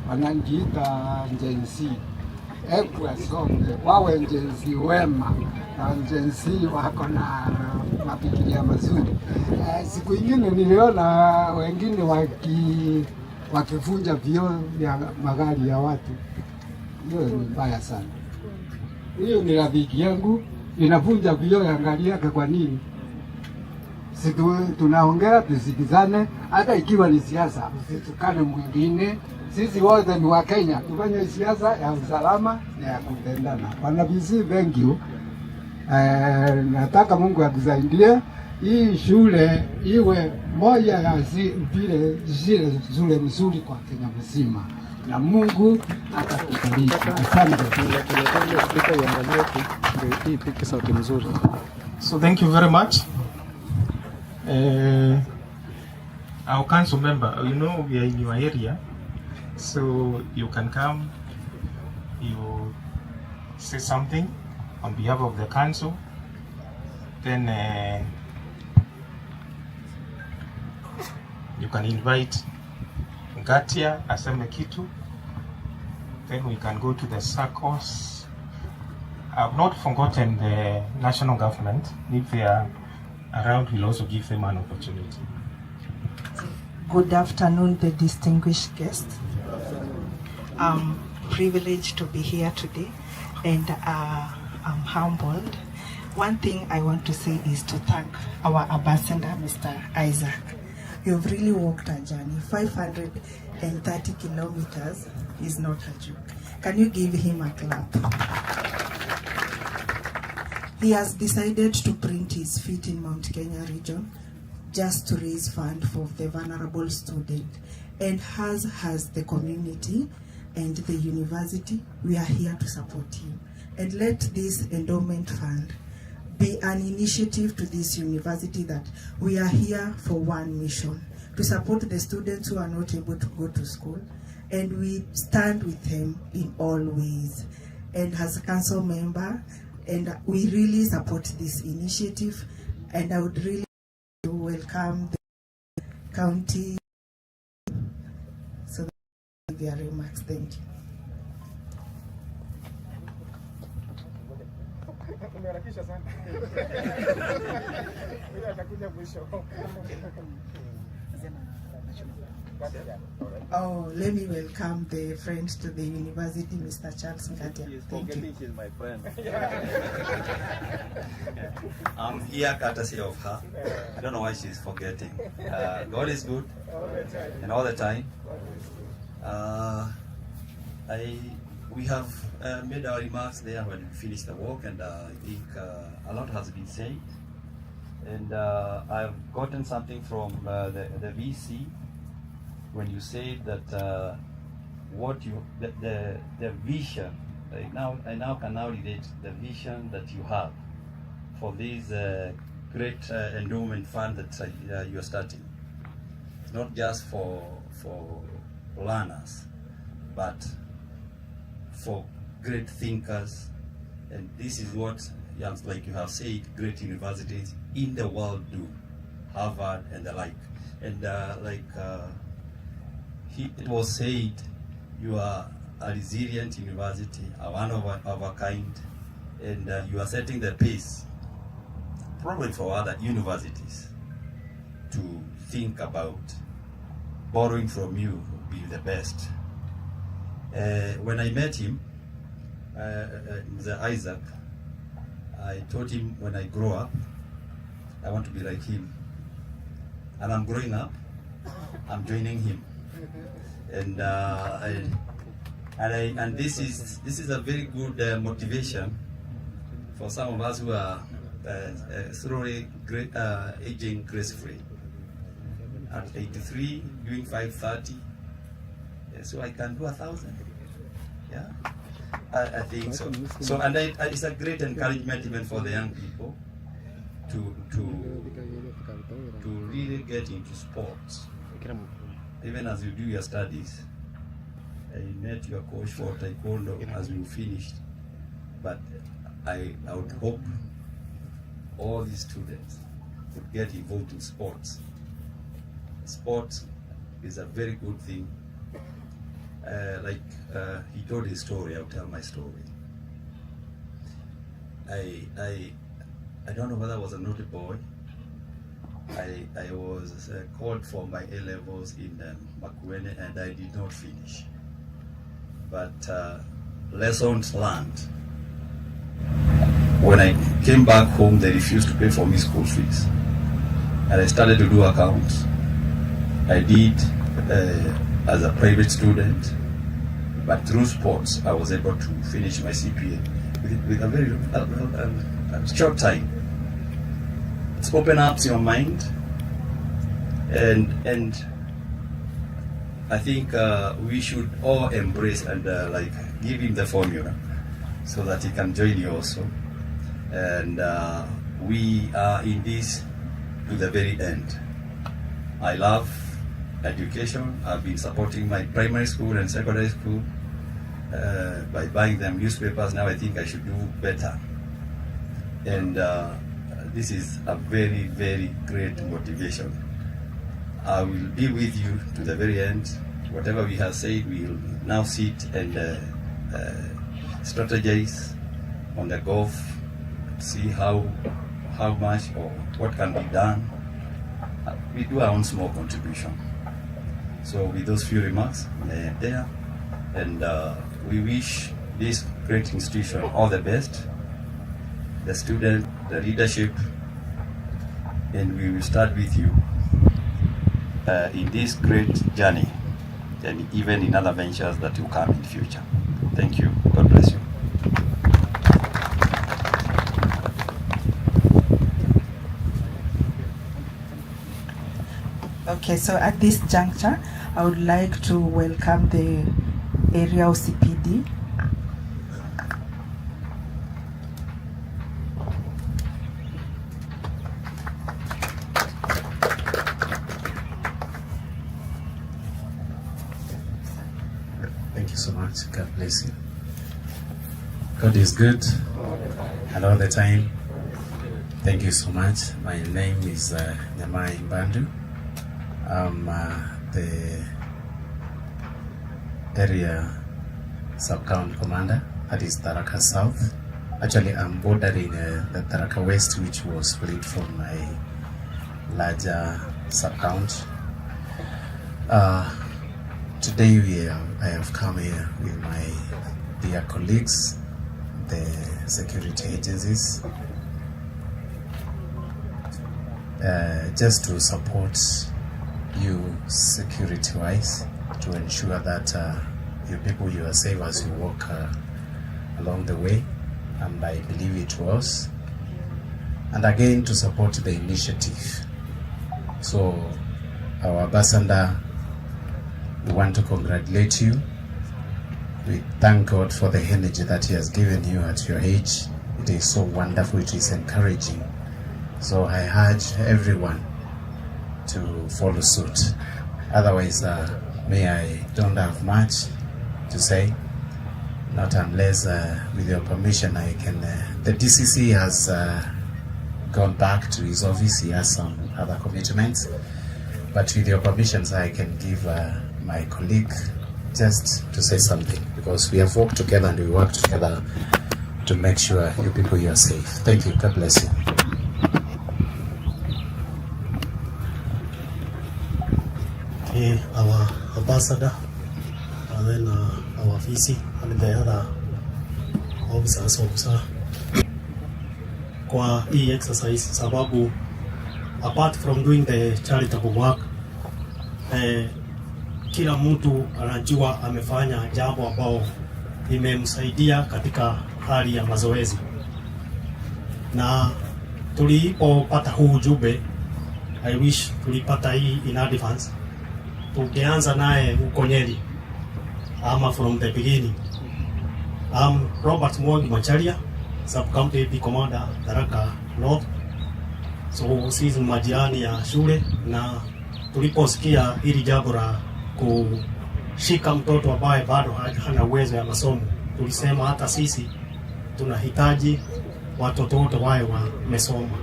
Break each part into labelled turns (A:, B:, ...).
A: wananjiita njensi. Hebu wasome wawe njensi wema na njensi wako na mafikiria mazuri. Siku ingine niliona wengine wakivunja vioo vya magari ya watu. Hiyo ni mbaya sana. Hiyo ni rafiki yangu inavunja vioo ya gari yake. Kwa nini? Tunaongea tusikizane, hata ikiwa ni siasa usitukane mwingine. Sisi wote ni wa Kenya, tufanye siasa ya usalama na ya kupendana. Bwana VC, thank you. Nataka Mungu akusaidie hii shule iwe moja ya zile shule nzuri kwa Kenya mzima, na Mungu atakubariki. Asante.
B: So thank you very much. Our council member, you know we are in your area, so you can come, you say something on behalf of the council, then you can invite Ngatia aseme kitu, then we can go to the circles. I've not forgotten the national government. If they are around, we'll also give them an opportunity.
C: Good afternoon, the distinguished guests. I'm privileged to be here today, and I'm humbled. One thing I want to say is to thank our ambassador, Mr. Issack. You've really walked a journey. 530 kilometers is not a joke. Can you give him a clap? He has decided to print his feet in Mount Kenya region just to raise funds for the vulnerable student, and has the community and the university, we are here to support him. And let this endowment fund be an initiative to this university that we are here for one mission, to support the students who are not able to go to school, and we stand with them in all ways. And as a council member, and we really support this initiative, and I would really welcome the county. So thank you very much. Thank you. Oh, let me welcome the friends to the university, Mr. Charles Ngatia.
D: He is
C: Thank
D: forgetting
C: you.
D: she's my friend.
E: I'm here courtesy of her. I don't know why she's forgetting. God is good, and all the time. We have made our remarks there when we finished the walk, and I think a lot has been said. And I've gotten something from the VC when you say that the vision. I now can relate the vision that you have for this great endowment fund that you are starting. It's not just for learners, but for great thinkers. And this is what, like you have said, great universities in the world do, Harvard and the like. And it was said, you are a resilient university, a one of a kind, and you are setting the pace probably for other universities to think about borrowing from you would be the best. When I met him, Mr. Issack, I told him when I grow up, I want to be like him. And I'm growing up, I'm joining him. And this is a very good motivation for some of us who are slowly aging gracefully. At 83, doing 530, so I can do 1,000. Yeah, I think so. So, and it's a great encouragement even for the young people to really get into sports. Even as you do your studies. I met your coach for taekwondo as we finished, but I would hope all these students would get involved in sports. Sport is a very good thing. he told his story, I'll tell my story. I don't know whether I was a naughty boy. I was called for my A-levels in Makuene and I did not finish. But lessons learned. When I came back home, they refused to pay for me school fees. And I started to do accounts. I did as a private student, but through sports, I was able to finish my CPA with a very short time. It's open up your mind, and I think we should all embrace and give him the formula so that he can join you also. And we are in this to the very end. I love education. I've been supporting my primary school and secondary school by buying them newspapers. Now I think I should do better. And this is a very, very great motivation. I will be with you to the very end. Whatever we have said, we will now sit and strategize on the golf, see how much or what can be done. We do our own small contribution. So with those few remarks, there, and we wish this great institution all the best, the student, the leadership, and we will start with you in this great journey and even in other ventures that will come in the future. Thank you. God bless you.
C: Okay, so at this juncture, I would like to welcome the area OCPD.
D: Thank you so much. God bless you. God is good and all the time. Thank you so much. My name is Nyamai Mbandu. I'm the area sub-county commander, that is Tharaka South. Actually, I'm bordering the Tharaka West, which was split from my larger sub-county. Today I have come here with my dear colleagues, the security agencies, just to support you security-wise, to ensure that you people, you are safe as you walk along the way, and I believe it was. And again, to support the initiative. So, our ambassador, we want to congratulate you. We thank God for the energy that He has given you at your age. It is so wonderful, it is encouraging. So I urge everyone to follow suit. Otherwise, I don't have much to say, not unless, with your permission, I can. The DCC has gone back to his office. He has some other commitments, but with your permissions, I can give my colleague just to say something, because we have worked together and we work together to make sure you people, you are safe. Thank you. God bless you.
F: Our ambassador, and then our VC, and the other officers kwa hii exercise, sababu apart from doing the charitable work, kila mtu anajua amefanya jambo ambao limemsaidia katika hali ya mazoezi. Na tulipopata huu ujumbe, I wish tulipata hii in advance. Tukianza naye huko Nyeri, ama from the beginning. Robert Mwangi Macharia, Sub-County AP Commander, Tharaka North. So sisi majirani ya shule, na tuliposikia hili jambo la kushika mtoto ambaye bado hana uwezo ya masomo, tulisema hata sisi tunahitaji watoto wote wawe wamesoma.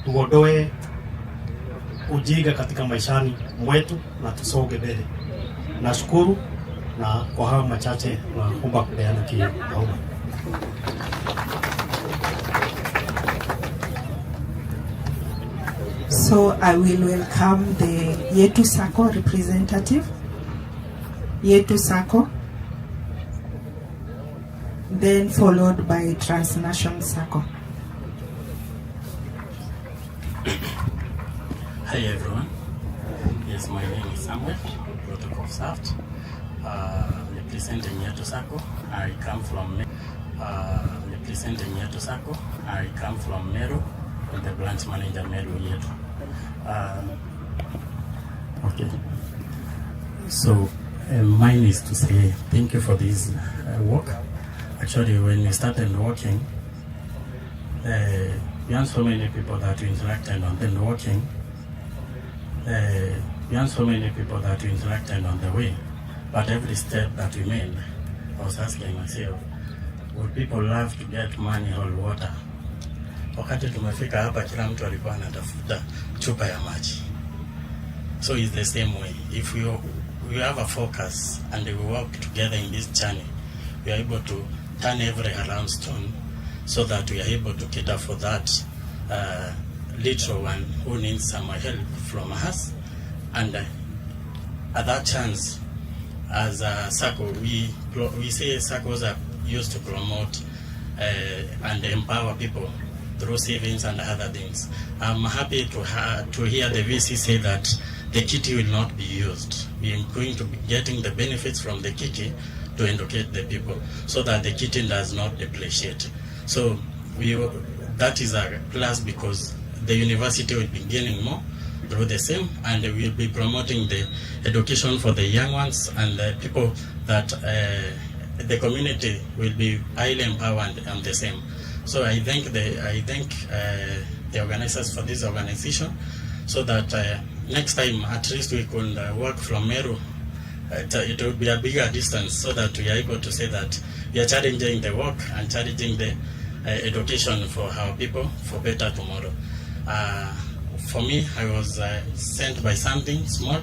F: Tuondoe ujinga katika maishani mwetu na tusoge mbele. Nashukuru na kwa hayo machache naomba kupeana kidogo.
C: So I will welcome the Yetu Sacco representative. Yetu Sacco, then followed by Transnational Sacco.
G: Hi everyone. Yes, my name is Samuel, Protocol Saft. Representing Yetu Sacco. I come from Meru, with the branch manager Meru Yetu. Okay. So mine is to say thank you for this work. Actually, when we started working, we had so many people that we interacted on the working. We had so many people that we interacted on the way, but every step that we made, I was asking myself, would people love to get money or water? Wakati tumefika hapa, kila mtu alikuwa anatafuta chupa ya maji. So it's the same way. If we have a focus and we work together in this journey, we are able to turn every alarm stone so that we are able to cater for that little one who needs some help from us. And at that chance, as a SACCO, we say SACCOs are used to promote and empower people through savings and other things. I'm happy to hear the VC say that the kitty will not be used. We are going to be getting the benefits from the kitty to educate the people so that the kitty does not depreciate. So that is a plus, because the university will be gaining more through the same, and we will be promoting the education for the young ones and the people that the community will be highly empowered and the same. So I thank the organizers for this organization, so that next time at least we could work from Meru. It will be a bigger distance, so that we are able to say that we are challenging the work and challenging the education for our people for better tomorrow. For me, I was sent by something small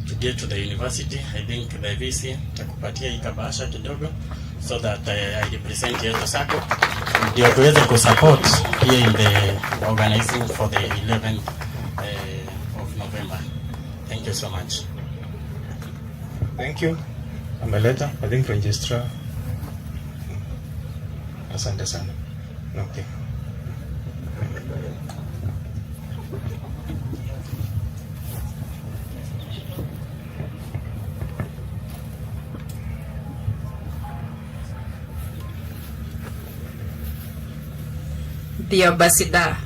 G: to get to the university. I think the VC takupatia ikabasha kidogo, so that I represent Yetu Sacco ndio tuweze kusupport here in the organizing for the 11th of November. Thank you so much.
B: Thank you. Ameleta, I think registrar. Asante sana. Okay.
H: The ambassador,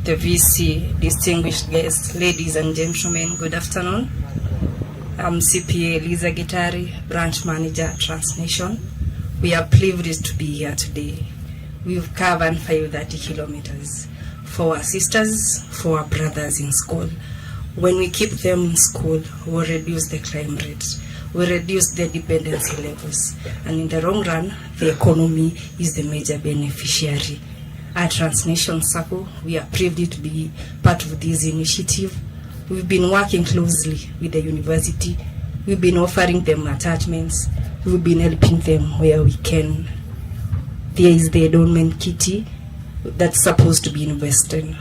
H: the VC, distinguished guests, ladies and gentlemen, good afternoon. I'm CPA Issack Gacugo, branch manager at Transnation. We are privileged to be here today. We've covered 530 kilometers for our sisters, for our brothers in school. When we keep them in school, we'll reduce the crime rate, we'll reduce the dependency levels, and in the long run, the economy is the major beneficiary. At Transnation Sacco, we are privileged to be part of this initiative. We've been working closely with the university. We've been offering them attachments. We've been helping them where we can. There is the endowment kitty that's supposed to be invested.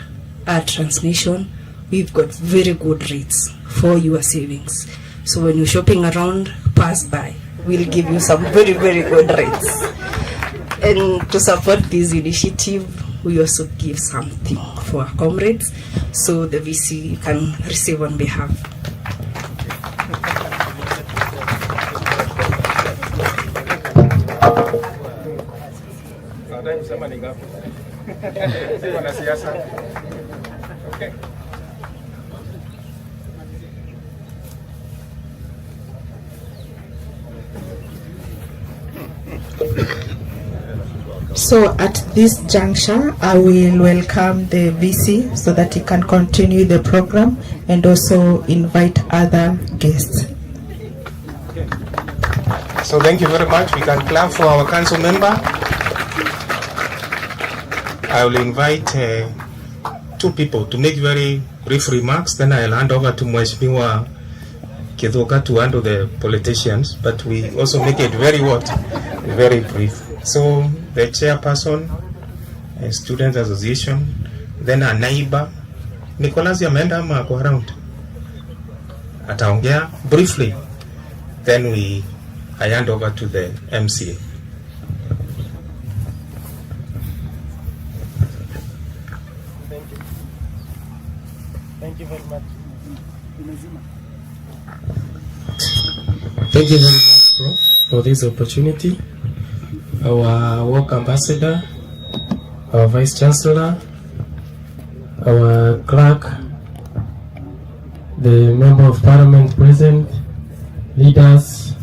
H: At Transnation, we've got very good rates for your savings. So when you're shopping around, pass by. We'll give you some very, very good rates. And to support this initiative, we also give something for our comrades, so the VC can receive on behalf.
B: Okay.
C: So at this juncture, I will welcome the VC so that he can continue the program and also invite other guests.
B: So thank you very much. We can clap for our council member. I will invite two people to make very brief remarks. Then I'll hand over to Mheshimiwa Kithoka to handle the politicians, but we also make it very very brief. So the chairperson, Students Association, then a neighbor, Nicholas Yamenda ama ako around, ataongea briefly, then I hand over to the MCA.
G: Thank you very much.
I: Thank you very much, Prof, for this opportunity. Our work ambassador, our vice chancellor, our clerk, the member of parliament present, leaders,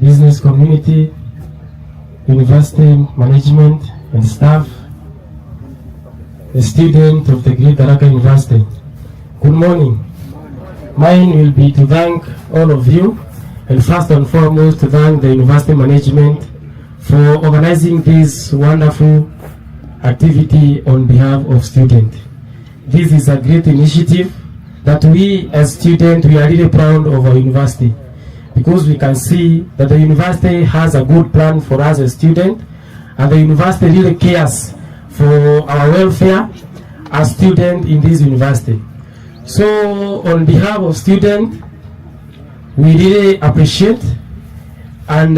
I: business community, university management and staff, the student of the great Tharaka University. Good morning. Mine will be to thank all of you, and first and foremost to thank the university management for organizing this wonderful activity on behalf of students. This is a great initiative that we as students, we are really proud of our university, because we can see that the university has a good plan for us as students, and the university really cares for our welfare as students in this university. So on behalf of students, we really appreciate, and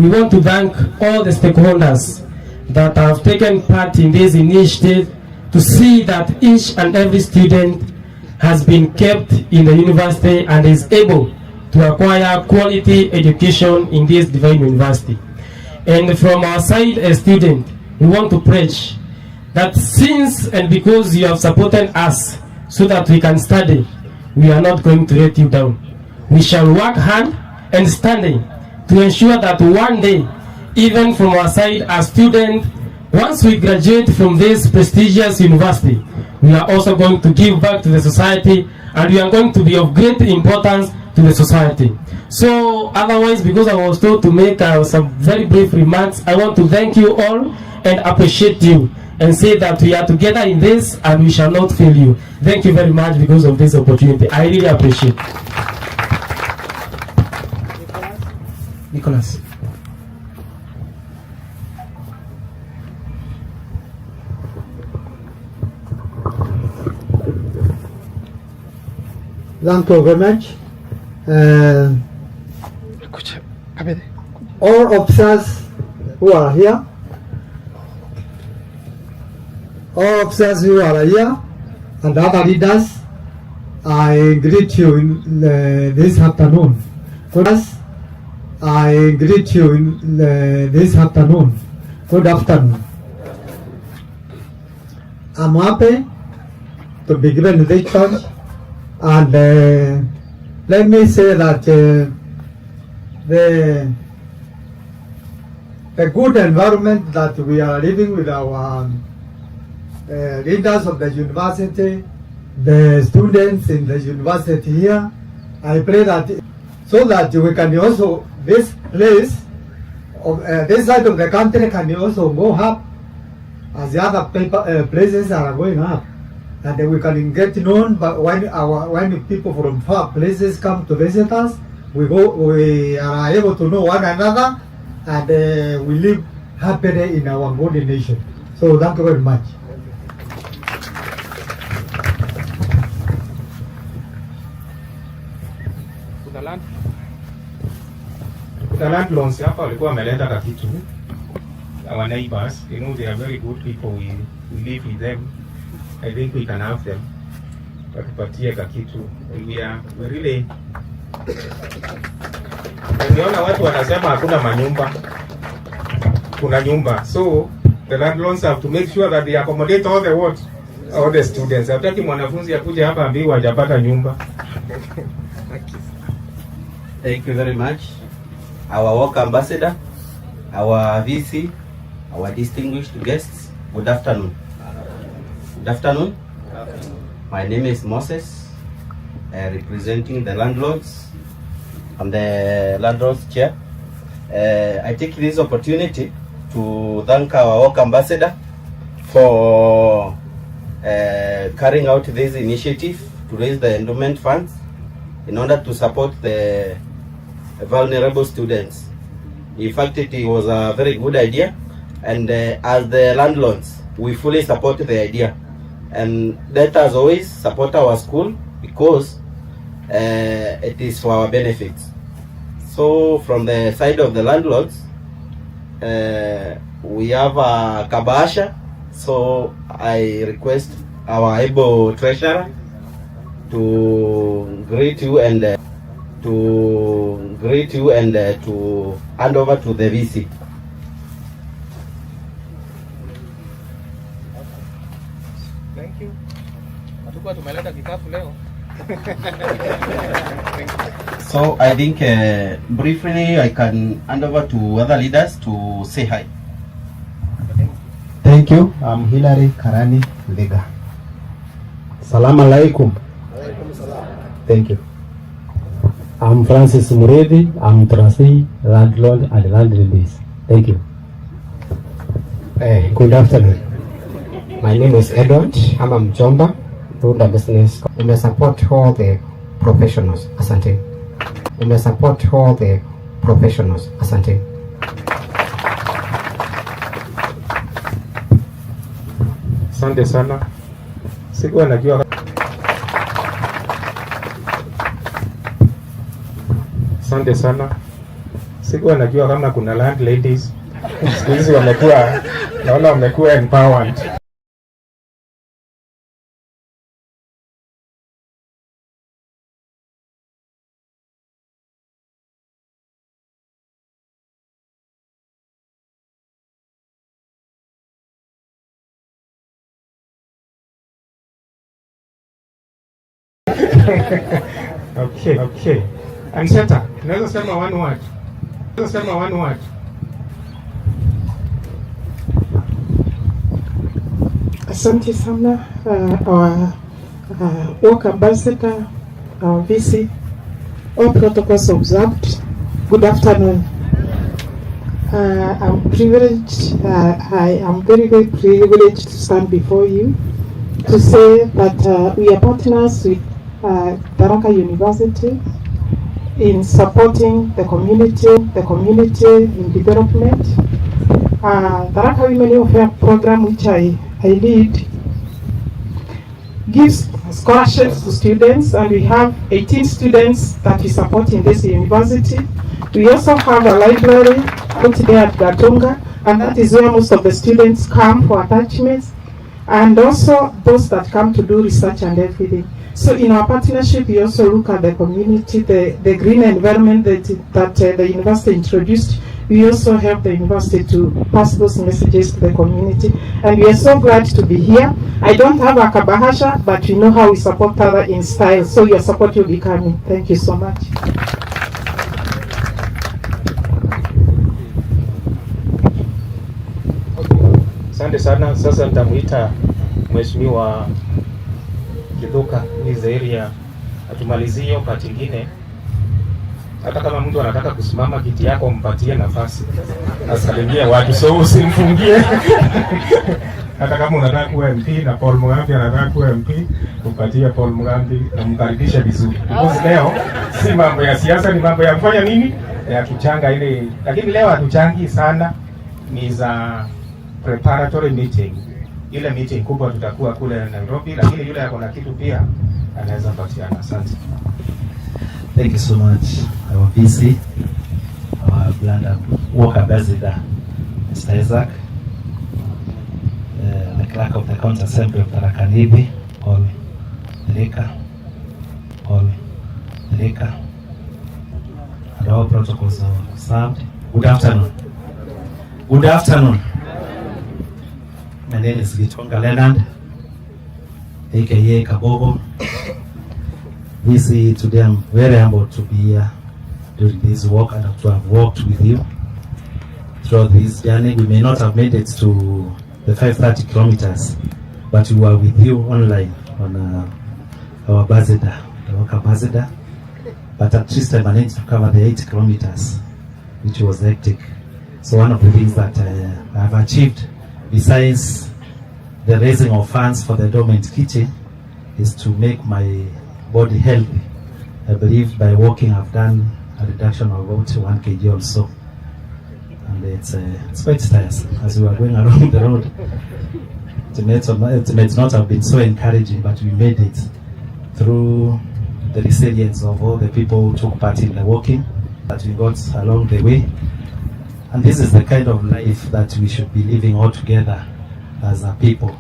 I: we want to thank all the stakeholders that have taken part in this initiative to see that each and every student has been kept in the university and is able to acquire quality education in this divine university. And from our side as students, we want to pledge that since and because you have supported us so that we can study, we are not going to let you down. We shall work hard and study to ensure that one day, even from our side as students, once we graduate from this prestigious university, we are also going to give back to the society, and we are going to be of great importance to the society. So otherwise, because I was told to make some very brief remarks, I want to thank you all and appreciate you and say that we are together in this and we shall not fail you. Thank you very much because of this opportunity. I really appreciate it. Nicholas.
A: Thank you very much. All officers who are here, and other leaders, I greet you in this afternoon. I greet you in this afternoon. Good afternoon. I'm happy to be given this chance, and let me say that the good environment that we are living with our leaders of the university, the students in the university here, I pray that so that we can also, this place, this side of the country can also go up as the other places are going up, and we can get known. But when people from far places come to visit us, we are able to know one another, and we live happily in our good nation. So thank you very much.
B: The landlords hapa walikuwa wameleta kakitu. Our neighbors, you know, they are very good people. We live with them. I think we can have them. Watupatie kakitu. We really. Niona watu wanasema hakuna manyumba. Kuna nyumba. So the landlords have to make sure that they accommodate all the students. Hataki mwanafunzi akuje hapa ambiwe hajapata nyumba.
E: Thank you very much. Our work ambassador, our VC, our distinguished guests, good afternoon. Good afternoon. My name is Moses, representing the landlords. I'm the landlords chair. I take this opportunity to thank our work ambassador for carrying out this initiative to raise the endowment funds in order to support the vulnerable students. In fact, it was a very good idea, and as the landlords, we fully support the idea, and let us always support our school because it is for our benefits. So from the side of the landlords, we have a kabasha, so I request our able treasurer to greet you and to hand over to the VC.
B: Thank you. Hatukuwa tumeleta kikapu leo.
E: So I think briefly I can hand over to other leaders to say hi.
J: Thank you. I'm Hilary Karani Lega. Salam alaikum. Thank you. I'm Francis Muredi. I'm trustee, landlord and landladies. Thank you. Good afternoon. My name is Edward. I'm a Mjomba. Run the business. We may support all the professionals. Asante. We may support all the professionals. Asante.
B: Asante sana. Sikuwa najua. Asante sana. Sikuwa najua kama kuna landladies. Siku hizi wamekuwa, naona wamekuwa empowered. Okay. Anseta, naweza sema one word.
K: Asante sana, our work ambassador, our VC, all protocols observed. Good afternoon. I'm privileged, I am very, very privileged to stand before you to say that we are partners with Tharaka University in supporting the community in development. Tharaka Women Welfare Program, which I lead, gives scholarships to students, and we have 18 students that we support in this university. We also have a library put there at Gatunga, and that is where most of the students come for attachments, and also those that come to do research and everything. So in our partnership, we also look at the community, the green environment that the university introduced. We also help the university to pass those messages to the community. And we are so glad to be here. I don't have a kabahasha, but we know how we support other in style. So your support will be coming. Thank you so much.
B: Asante sana. Sasa nitamuita Mheshimiwa Kiduka hizi area atumalizie hiyo part nyingine. Hata kama mtu anataka kusimama kiti yako mpatie nafasi. Asalimie watu, so usimfungie. Hata kama unataka kuwa MP na Paul Mugambi anataka kuwa MP, umpatie Paul Mugambi na mkaribishe vizuri. Because leo si mambo ya siasa, ni mambo ya kufanya nini? Ya kuchanga ile. Lakini leo hatuchangi sana, ni za preparatory meeting. Ile meeting kubwa tutakuwa kule Nairobi, lakini yule yako na kitu pia anaweza patiana. Asante.
L: Thank you so much, our VC, our Blanda work ambassador, Mr. Issack, the clerk of the County Assembly of Tharaka Nithi, Paul Tharika, and all protocols are observed. Good afternoon. My name is Gitonga Leonard, aka Kabogo. VC, today I'm very humbled to be here during this walk and to have walked with you throughout this journey. We may not have made it to the 530 kilometers, but we were with you online on our ambassador, the work ambassador. But at least I managed to cover the 8 kilometers, which was hectic. So one of the things that I have achieved, besides the raising of funds for the endowment kitchen, is to make my body healthy. I believe by walking I've done a reduction of about 1 kg also. And it's quite tiresome as we are going along the road. It may not have been so encouraging, but we made it through the resilience of all the people who took part in the walking that we got along the way. And this is the kind of life that we should be living all together as a people,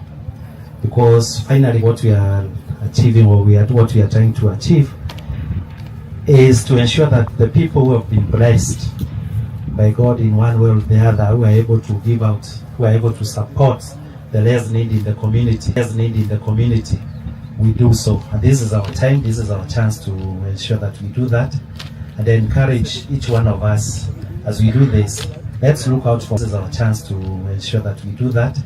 L: because finally what we are achieving, or what we are trying to achieve, is to ensure that the people who have been blessed by God in one way or the other, who are able to give out, who are able to support the less needy in the community, we do so. And this is our time, this is our chance to ensure that we do that, and encourage each one of us as we do this. Let's look out for, this is our chance to ensure that we do that,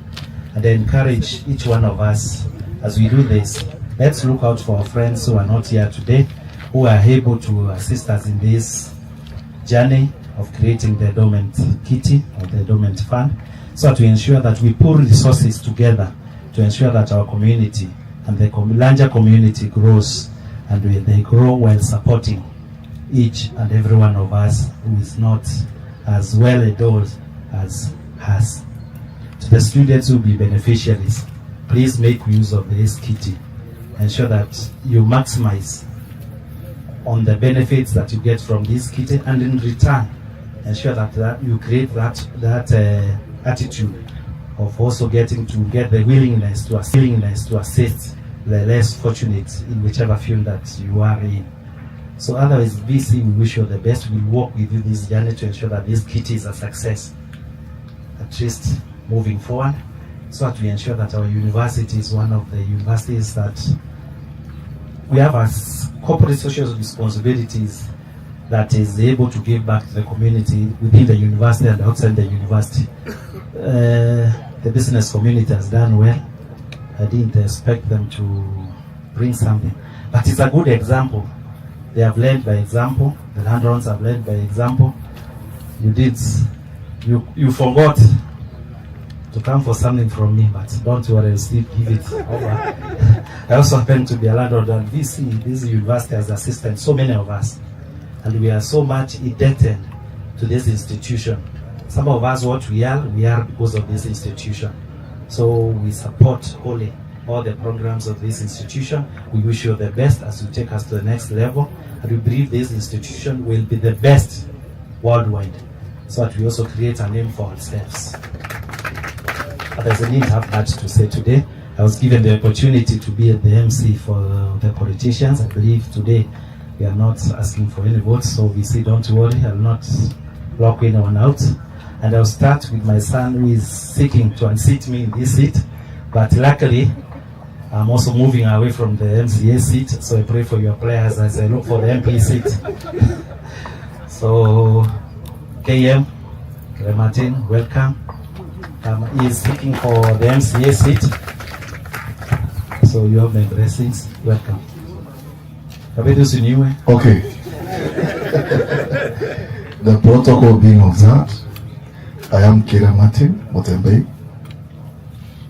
L: and encourage each one of us as we do this. Let's look out for our friends who are not here today, who are able to assist us in this journey of creating the endowment kitty or the endowment fund, so to ensure that we pull resources together to ensure that our community and the larger community grows, and they grow while supporting each and every one of us who is not as well endowed as us. To the students who will be beneficiaries, please make use of this kitty. Ensure that you maximize on the benefits that you get from this kitty, and in return, ensure that you create that attitude of also getting to get the willingness to assist the less fortunate in whichever field that you are in. So otherwise, VC, we wish you the best. We'll work with you this journey to ensure that this kitty is a success, at least moving forward, so that we ensure that our university is one of the universities that we have as corporate social responsibilities, that is able to give back to the community within the university and outside the university. The business community has done well. I didn't expect them to bring something, but it's a good example. They have led by example. The landowners have led by example. You forgot to come for something from me, but don't worry, I'll still give it over. I also happen to be a landlord, and VC, this university has assisted so many of us, and we are so much indebted to this institution. Some of us, what we are because of this institution. So we support wholly all the programs of this institution. We wish you the best as you take us to the next level, and we believe this institution will be the best worldwide, so that we also create a name for ourselves. I didn't have much to say today. I was given the opportunity to be at the MC for the politicians. I believe today we are not asking for any votes, so we say don't worry, I'll not lock anyone out. And I'll start with my son, who is seeking to unseat me in this seat, but luckily I'm also moving away from the MCA seat, so I pray for your prayers as I look for the MP seat. So KM Martin, welcome. He is seeking for the MCA seat, so you have my blessings. Welcome.
M: Okay. The protocol being observed, I am Kira Martin Motembei.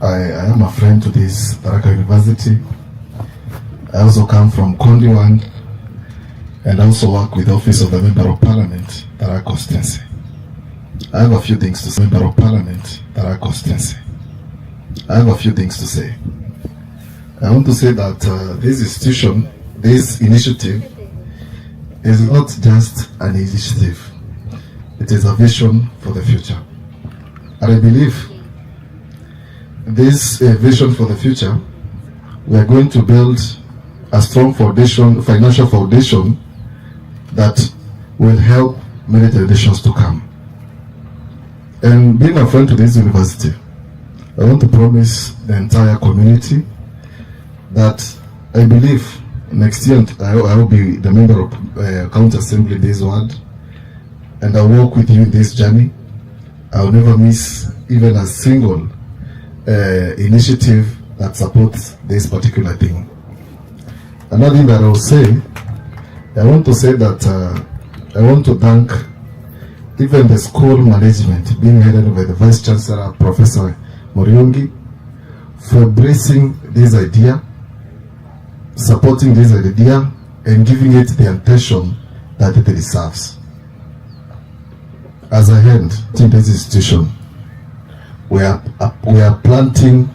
M: I am a friend to this Tharaka University. I also come from Kondiwan, and I also work with the Office of the Member of Parliament, Tharaka Constituency. I have a few things to say. Member of Parliament, Tharaka Constituency. I have a few things to say. I want to say that this institution, this initiative, is not just an initiative. It is a vision for the future. And I believe this vision for the future, we are going to build a strong foundation, financial foundation, that will help many generations to come. And being a friend to this university, I want to promise the entire community that I believe next year I will be the member of County Assembly in this ward, and I'll work with you in this journey. I'll never miss even a single initiative that supports this particular thing. Another thing that I will say, I want to say that I want to thank even the school management being headed by the Vice Chancellor, Professor Moriungi, for embracing this idea, supporting this idea, and giving it the attention that it deserves. As a hand to this institution, we are planting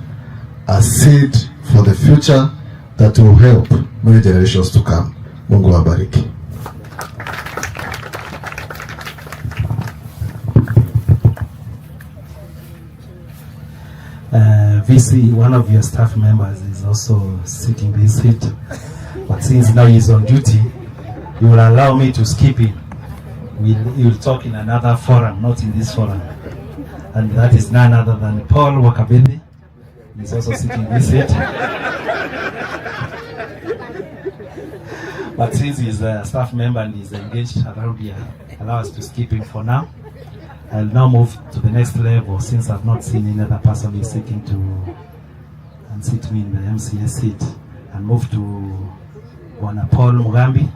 M: a seed for the future that will help many generations to come. Mungu wabariki.
L: VC, one of your staff members is also seeking this seat, but since now he's on duty, you will allow me to skip him. He will talk in another forum, not in this forum, and that is none other than Paul Wakabili. He's also seeking this seat. But since he's a staff member and he's engaged around here, allow us to skip him for now. I'll now move to the next level, since I've not seen any other person who is seeking to unseat me in the MCA seat, and move to Bwana Paul Mugambi,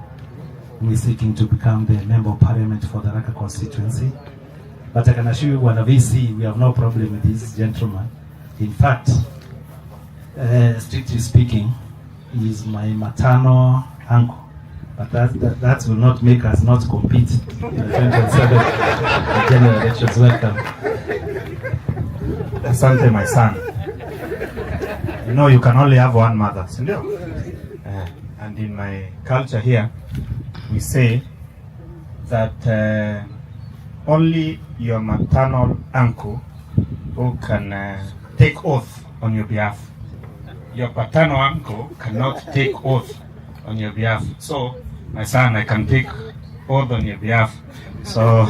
L: who is seeking to become the Member of Parliament for the Tharaka constituency. But I can assure you, Bwana VC, we have no problem with this gentleman. In fact, strictly speaking, he is my maternal uncle. But that will not make us not compete in the 2027 general elections. Welcome.
N: Asante, my son. You know, you can only have one mother. And in my culture here, we say that only your maternal uncle who can take oath on your behalf. Your paternal uncle cannot take oath on your behalf. So, my son, I can take oath on your behalf. So,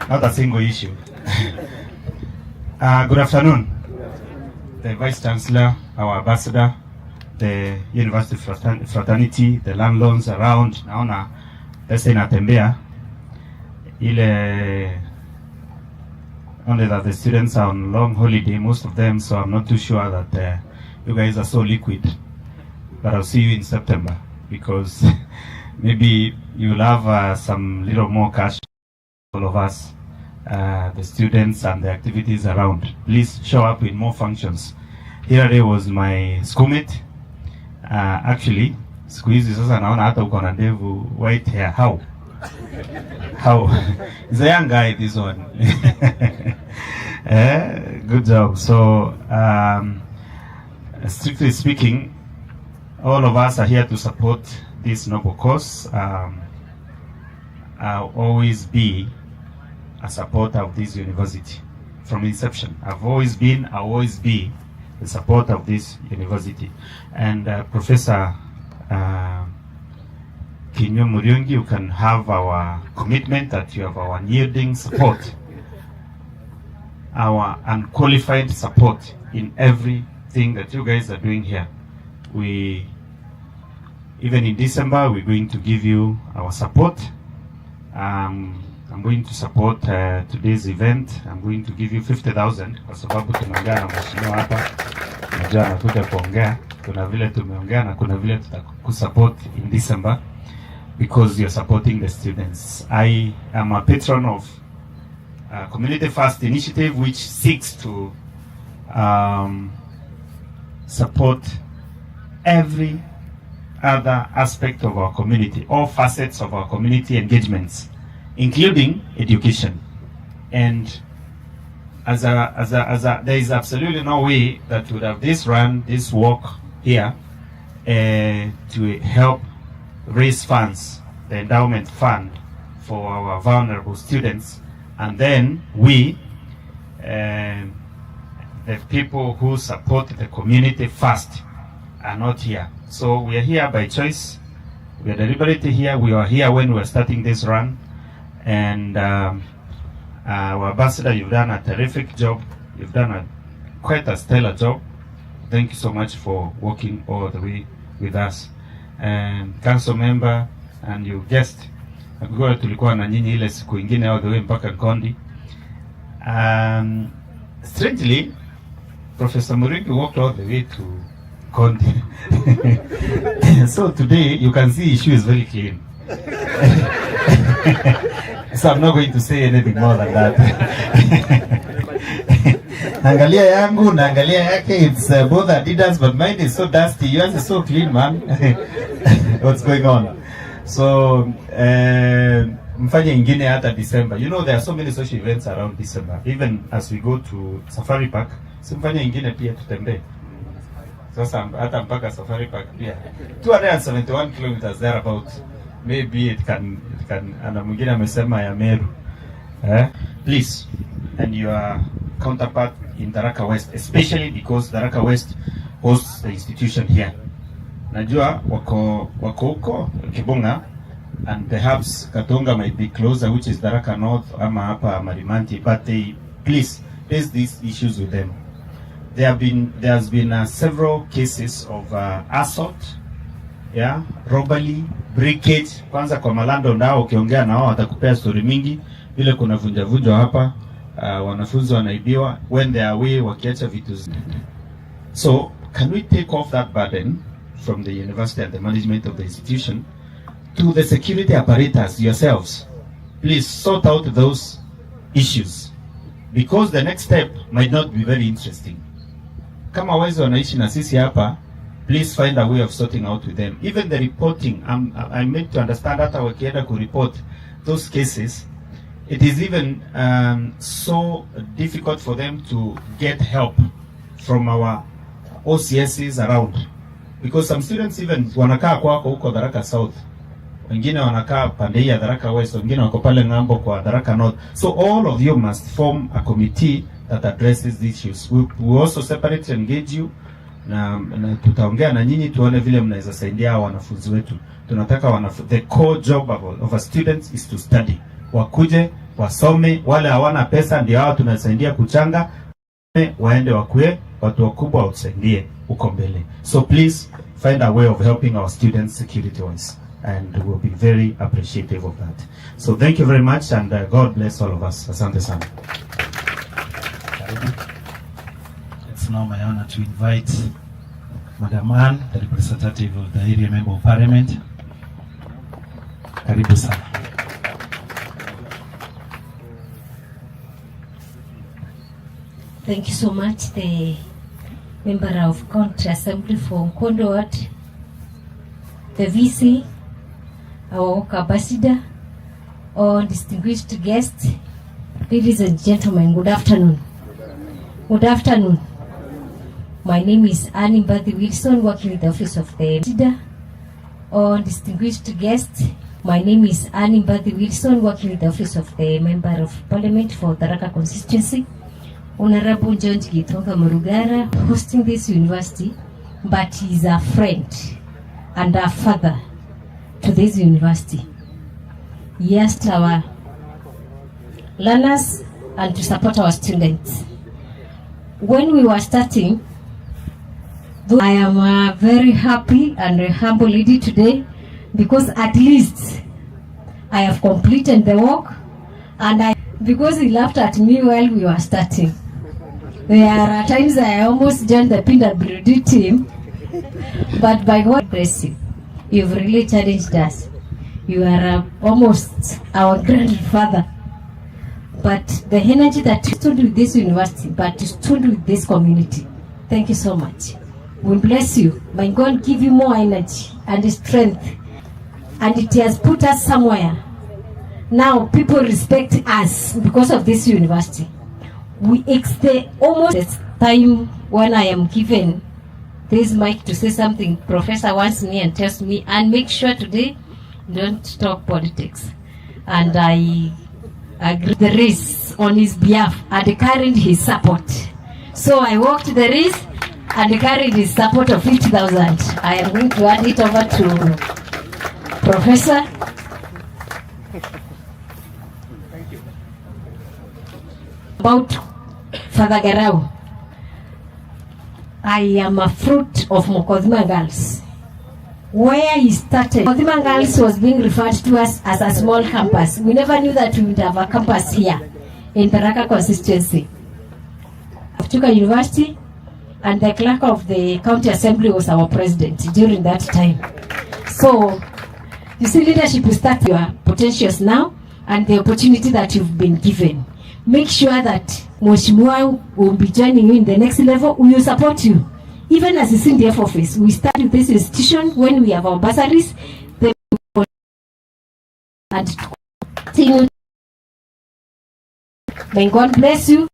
N: not a single issue. Good afternoon. The Vice Chancellor, our Ambassador, the University Fraternity, the landlords around. Naona pesa inatembea. Only that the students are on long holiday, most of them, so I'm not too sure that you guys are so liquid. But I'll see you in September, because maybe you'll have some little more cash, all of us, the students and the activities around. Please show up in more functions. Here was my schoolmate. Actually, siku hizi sasa naona hata uko na ndevu, white hair. How? He's a young guy, this one. Good job. So, strictly speaking, all of us are here to support this noble cause. I'll always be a supporter of this university from inception. I'll always be the supporter of this university. And Professor Kinyo Muriungi, you can have our commitment that you have our unyielding support, our unqualified support in everything that you guys are doing here. Even in December, we're going to give you our support. I'm going to support today's event. I'm going to give you 50,000 kwa sababu tumeongea na mheshimiwa hapa. Najua anakuja kuongea. Kuna vile tumeongea na kuna vile tutakusupport in December, because you're supporting the students. I am a patron of Community First Initiative, which seeks to support every other aspect of our community, all facets of our community engagements, including education. And there is absolutely no way that we would have this work here to help raise funds, the endowment fund for our vulnerable students, and then we, the people who support the community first, are not here. So we are here by choice. We are deliberately here. We were here when we were starting this run. And our ambassador, you've done a terrific job. You've done quite a stellar job. Thank you so much for working all the way with us. And council member and your guest, tulikuwa na nyinyi ile siku ingine all the way mpaka Kondi. Strangely, Professor Muriungi walked all the way to Kondi. So today you can see his shoe is very clean. So I'm not going to say anything more than that.
O: Naangalia yangu, naangalia yake, it's both Adidas, but mine is so dusty. Yours is so clean, man. What's going on? So, mfanye ingine hata December. You know, there are so many social events around December. Even as we go to Safari Park, simfanye ingine pia tutembee. Sasa hata mpaka Safari Park pia. 271 kilometers thereabout. Maybe it can ana mwingine amesema ya Meru. Please, and your counterpart in Tharaka West, especially because Tharaka West hosts the institution here. Najua wako huko Kibunga, and perhaps Katonga might be closer, which is Tharaka North ama hapa Marimanti, but they please raise these issues with them. There's been several cases of assault, robbery, breakage. Kwanza kwa malando nao ukiongea nao watakupea story mingi vile kuna vunja hapa, wanafunzi wanaibiwa when they are away wakiacha vitu. So can we take off that burden from the university and the management of the institution to the security apparatus yourselves? Please sort out those issues, because the next step might not be very interesting. Kama wezi wanaishi na sisi hapa, please find a way of sorting out with them. Even the reporting, I made to understand that wakienda ku report those cases, it is even so difficult for them to get help from our OCSs around, because some students even wanakaa kwako huko Tharaka South, wengine wanakaa pande ya Tharaka West, wengine wako pale ngambo kwa Tharaka North. So all of you must form a committee that addresses these issues. We also separate and engage you, na tutaongea na nyinyi tuone vile mnaweza saidia wanafunzi wetu. Tunataka the core job of a student is to study. Wakuje wasome, wale hawana pesa ndio hao tunasaidia kuchanga, waende wakue watu wakubwa watusaidie uko mbele. So please find a way of helping our students security wise, and we'll be very appreciative of that. So thank you very much, and God bless all of us. Asante sana.
L: It's now my honor to invite Madam Ann, the representative of the area member of parliament. Karibu sana.
P: Thank you so much, the member of County Assembly for Mkondo Ward, the VC, our work ambassador, all distinguished guests, ladies and gentlemen, good afternoon. Good afternoon. My name is Annie Mbadi Wilson, working with the office of the leader. All distinguished guests, my name is Annie Mbadi Wilson, working with the office of the member of parliament for Tharaka constituency. Honorable John Gitonga Murugara, hosting this university, but he is a friend and a father to this university. He asked our learners and to support our students. When we were starting, I am very happy and a humble lady today, because at least I have completed the work, and because he laughed at me while we were starting. There are times I almost joined the PWD team, but by God bless you, you've really challenged us. You are almost our grandfather. But the energy that you stood with this university, but you stood with this community, thank you so much. We bless you. May God give you more energy and strength. And it has put us somewhere. Now people respect us because of this university. It's the almost time when I am given this mic to say something. Professor wants me and tells me, and make sure today don't talk politics. And I agree the race on his behalf and carried his support. So I walked the race and carried his support of 50,000. I am going to hand it over to Professor.
B: Thank you.
P: About Father Garau. I am a fruit of Mokodhima Girls. Where he started, Mokodhima Girls was being referred to us as a small campus. We never knew that we would have a campus here in Tharaka constituency. Tharaka University, and the clerk of the county assembly was our president during that time. So, you see, leadership will start your potentials now and the opportunity that you've been given. make sure that Mheshimiwa will be joining you in the next level. We will support you. Even as a CDF office, we start with this institution when we have our bursaries. Then and continue. May God bless you.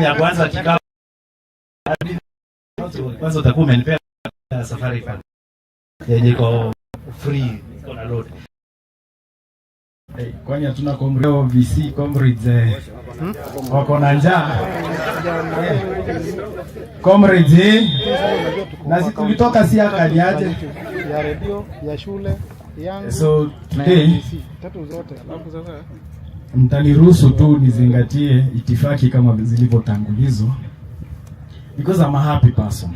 L: Ya kwanza kikao kwanza utakuwa umenipea safari fan yenye iko free iko na load. Kwani hatuna komreo VC comrades wako na njaa comrades na sisi tulitoka Siaka ni aje
Q: ya redio ya shule yangu.
L: So today
Q: tatu zote alafu sasa
L: mtaniruhusu tu nizingatie itifaki kama zilivyotangulizwa, because I'm a happy person.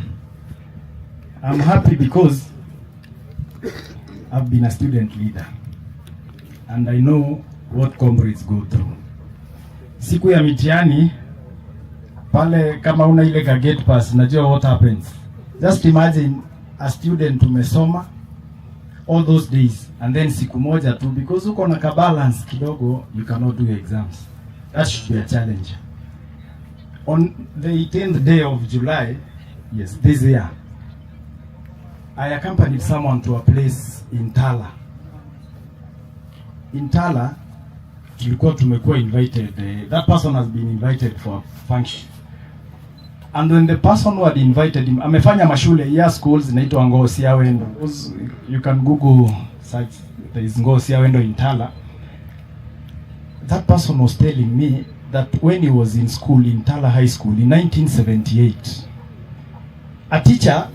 L: I'm happy because I've been a student leader and I know what comrades go through. Siku ya mitihani pale, kama una ile ka gate pass, najua what happens. Just imagine a student umesoma all those days and then siku moja tu, because uko na ka balance kidogo, you cannot do exams. That should be a challenge. On the 18th day of July, yes, this year, I accompanied someone to a place in Tala. In Tala, tulikuwa tumekuwa invited. That person has been invited for a function. And when the person who had invited him, amefanya mashule ya schools inaitwa Ngoo Siawendo. You can Google search, there is Ngoo Siawendo in Tala. That person was telling me that when he was in school, in Tala High School, in 1978, a teacher,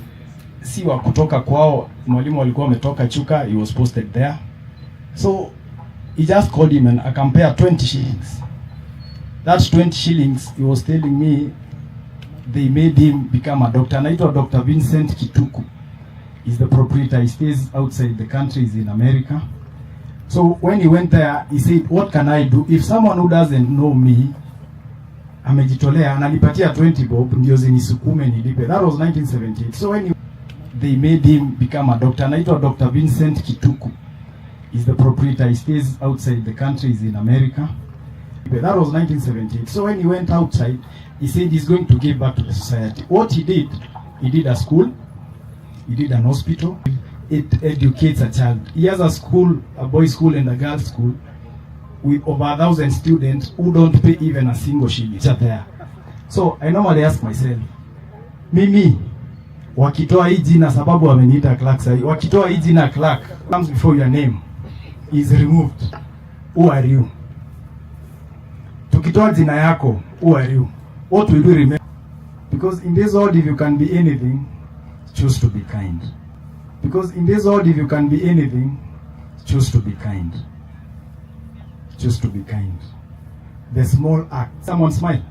L: si wa kutoka kwao, mwalimu alikuwa ametoka Chuka, he was posted there. So he just called him and compared 20 shillings. That's 20 shillings, he was telling me, they made him become a doctor. Anaitwa Dr. Vincent Kituku. He's the proprietor. He stays outside the country, he's in America. So when he went there, he said, what can I do? If someone who doesn't know me, amejitolea, ananipatia 20 bob, ndio zinisukume nilipe. That was 1978. So when they made him become a doctor. Anaitwa Dr. Vincent Kituku. He's the proprietor. He stays outside the country, he's in America. That was 1978. So when he went outside, he said he's going to give back to the society. What he did a school, he did an hospital. It educates a child. He has a school, a boys' school and a girls' school, with over 1,000 students who don't pay even a single shilling there. So I normally ask myself, mimi, wakitoa hii jina sababu wameniita clerk sahi, wakitoa hii jina clerk comes before your name is removed. Who are you? Tukitoa jina yako, who are you? What will you remember? Because in this world, if you can be anything, choose to be kind. Because in this world, if you can be anything, choose to be kind. Choose to be kind. The small act. Someone smile.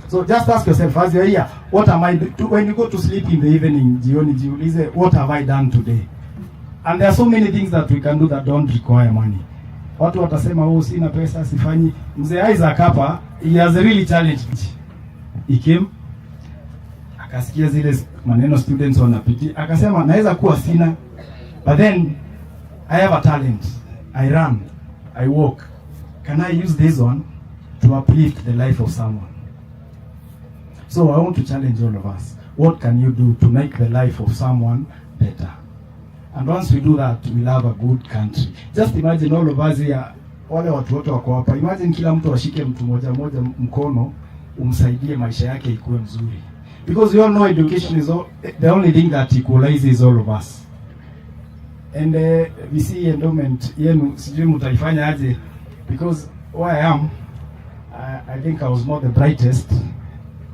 L: So just ask yourself, as you're here, what am I doing? When you go to sleep in the evening, jiulize, what have I done today? And there are so many things that we can do that don't require money. Watu watasema, oh, sina pesa, sifanyi. Mzee Issack hapa, he has really challenged. He came, akasikia zile maneno students wanapitia, akasema naweza kuwa sina, but then I have a talent. I run, I walk. Can I use this one to uplift the life of someone? So I want to challenge all of us. What can you do to make the life of someone better? And once we do that, we'll have a good country. Just imagine all of us here, wale watu wote wako hapa. Imagine kila mtu ashike mtu moja moja mkono, umsaidie maisha yake ikuwe mzuri. Because we all know education is the only thing that equalizes all of us. And VC endowment yenu sijui mtaifanya aje, because where I am, I think I was not the brightest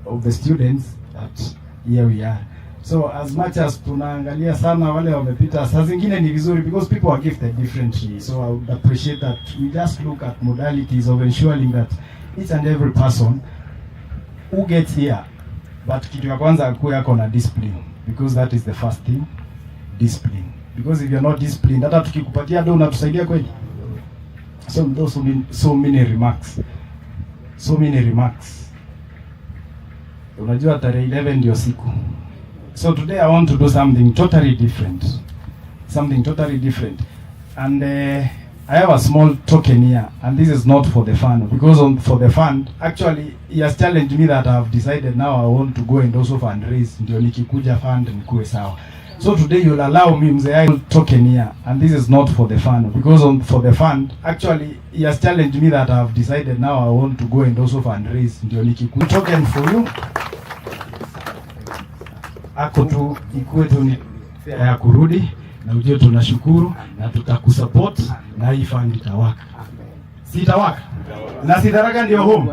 L: of the students, but here we are. So as much as tunaangalia sana wale wamepita, saa zingine ni vizuri because people are gifted differently. So I would appreciate that we just look at modalities of ensuring that each and every person who gets here, but kitu ya kwanza akuwe yako na discipline, because that is the first thing, discipline. Because if you're not disciplined, hata tukikupatia do unatusaidia kweli? So those so many remarks. So many remarks.
R: Unajua tarehe 11 ndio siku. So today I want to do something totally different. Something totally different. And I have a small token here, and this is not for the fund, because for the fund, actually he has challenged me that I have decided now I want to go and also fundraise, ndio nikikuja fund nikuwe sawa. So today you'll allow me mzee token here, and this is not for the fund, because for the fund, actually he has challenged me that I have decided now I want to go and also fundraise, ndio nikikuja token for you. Ako tu ikuwe tu ni ya kurudi, na ujue tunashukuru na tutakusupport na hii fund itawaka. Si itawaka? Na si Tharaka ndio home.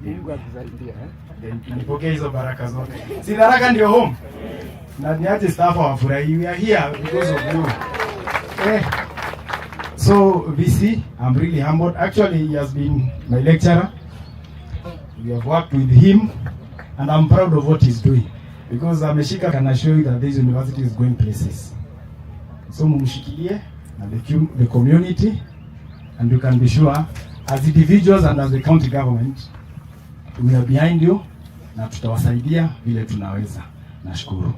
Q: Mungu atusaidia.
R: Nipokee hizo baraka zote. Si Tharaka ndio home. Na niache staff wafurahi. We are here because of you. So VC, I'm really humbled. Actually, he has been my lecturer. We have worked with him, and I'm proud of what he's doing, because ameshika can assure you that this university is going places. So mumshikilie na the community, and you can be sure as individuals and as the county government we are behind you na tutawasaidia vile tunaweza. Nashukuru.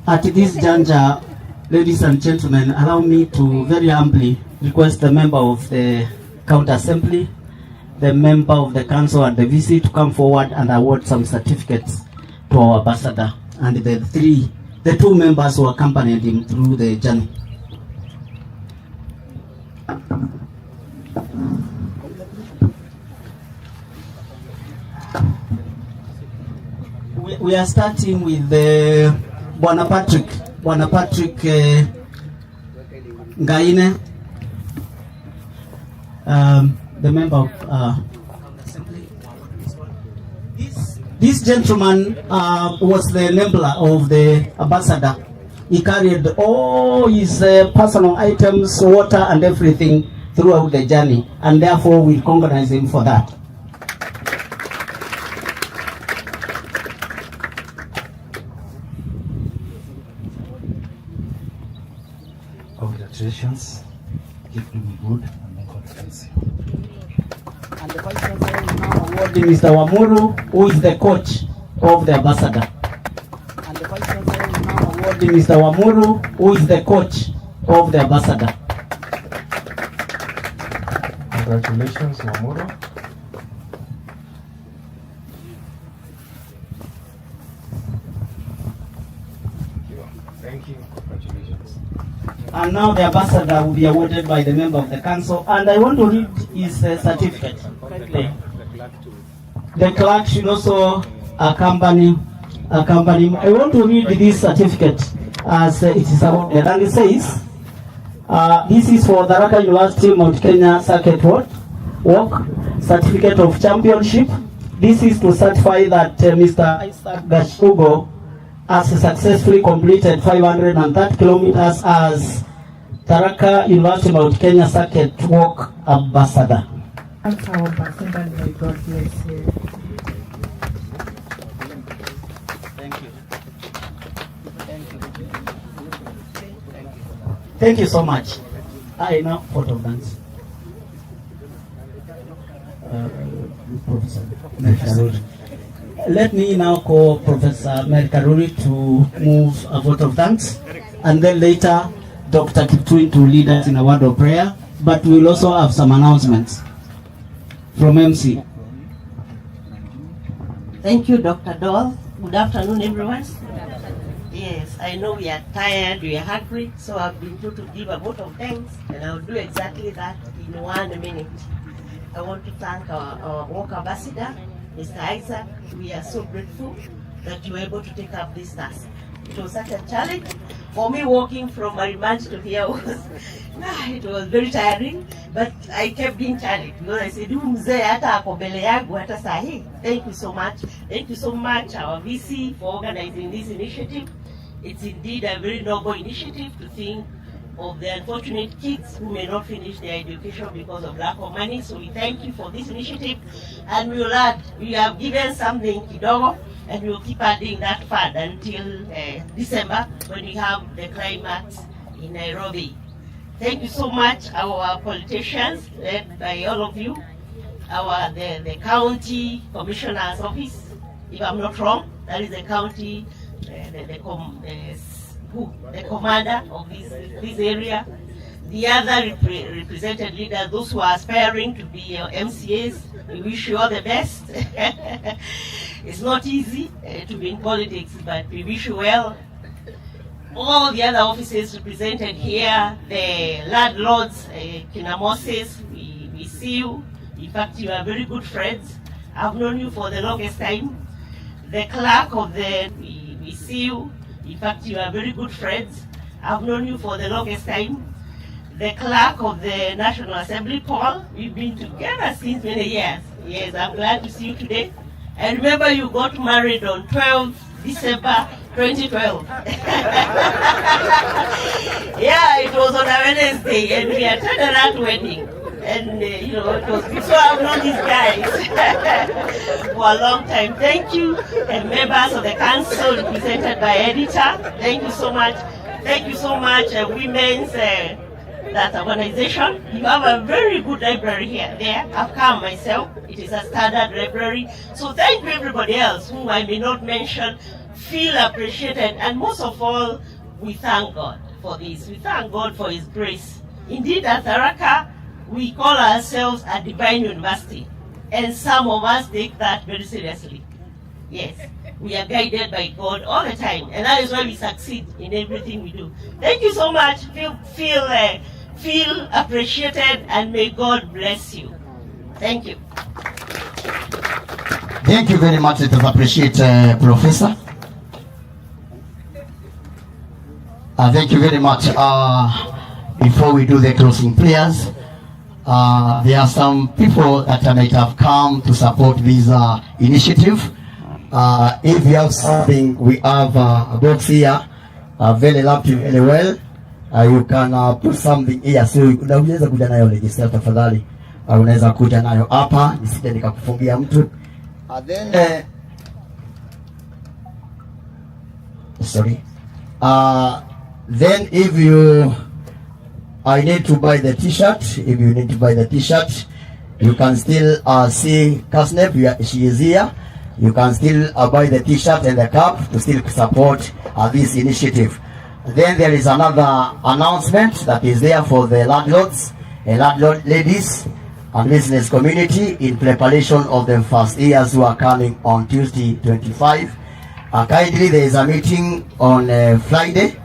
S: At this juncture, ladies and gentlemen, allow me to very humbly request the member of the County Assembly, the member of the Council and the VC to come forward and award some certificates to our ambassador and the two members who accompanied him through the journey. We are starting with Bwana Patrick Ngaine, the member of this gentleman was the enabler of the ambassador. He carried all his personal items, water and everything throughout the journey, and therefore we recognize him for that.
L: Congratulations. Keep doing good, and may God bless you.
S: And the Vice President is now awarding Mr. Wamuru, who is the coach of the ambassador. And the Vice President is now awarding Mr. Wamuru, who is the coach of the ambassador.
B: Congratulations, Wamuru. Thank you. Congratulations.
S: And now the ambassador will be awarded by the member of the council. And I want to read his certificate. The clerk should also accompany him. I want to read this certificate as it is awarded. And it says, this is for Tharaka University Mount Kenya Circuit Walk Certificate of Championship. This is to certify that Mr. Issack Gacugo has successfully completed 530 kilometers as Tharaka University Mount Kenya Circuit Walk Ambassador.
K: Thanks, our ambassador, and may God bless you.
S: Thank you. Thank you so much. I now photo dance. Professor Merkaruri. Let me now call Professor Merkaruri to move a vote of thanks, and then later Dr. Kiptui to lead us in a word of prayer, but we'll also have some announcements from MC.
T: Thank you, Dr. Dole. Good afternoon, everyone. Yes, I know we are tired, we are hungry, so I've been told to give a vote of thanks, and I'll do exactly that in 1 minute. I want to thank our work ambassador, Mr. Issack. We are so grateful that you were able to take up this task. It was such a challenge. For me, walking from Marimanch to here it was very tiring, but I kept being challenged because I said, mzee hata ako mbele yangu hata sahi. Thank you so much. Thank you so much, our VC, for organizing this initiative. It's indeed a very noble initiative to think of the unfortunate kids who may not finish their education because of lack of money. So we thank you for this initiative, and we will add, we have given something kidogo, and we will keep adding that fund until December, when we have the climax in Nairobi. Thank you so much, our politicians, led by all of you, the county commissioner's office, if I'm not wrong, that is the county, the commander of this area, the other represented leaders, those who are aspiring to be MCAs. We wish you all the best. It's not easy to be in politics, but we wish you well. All the other offices represented here, the landlords, Kina Moses, we see you. In fact, you are very good friends. I've known you for the longest time. The clerk of we see you. In fact, you are very good friends. I've known you for the longest time. The clerk of the National Assembly, Paul, we've been together since many years. Yes, I'm glad to see you today. And remember, you got married on 12th December 2012. Yeah, it was on a Wednesday, and we attended that wedding. And it was good. So I've known these guys for a long time. Thank you, and members of the council represented by editor. Thank you so much. Thank you so much, women's that organization. You have a very good library here. There, I've come myself. It is a standard library. So thank you, everybody else whom I may not mention. Feel appreciated, and most of all, we thank God for this. We thank God for His grace. Indeed, at Tharaka, we call ourselves a divine university, and some of us take that very seriously. Yes, we are guided by God all the time, and that is why we succeed in everything we do. Thank you so much. Feel appreciated, and may God bless you. Thank you.
U: Thank you very much. Let us appreciate Professor. Thank you very much. Before we do the closing prayers, there are some people that might have come to support this initiative. If you have something, we have a box here, very lovely, very well. You can put something here, so unaweza kuja nayo register tafadhali. Unaweza kuja nayo hapa, nisije nikakufungia mtu. Then sorry. Then if you need to buy the t-shirt, you can still see Kasnep, she is here. You can still buy the t-shirt and the cap to still support this initiative. Then there is another announcement that is there for the landlords and landlord ladies and business community in preparation of the first years who are coming on Tuesday 25. Kindly, there is a meeting on Friday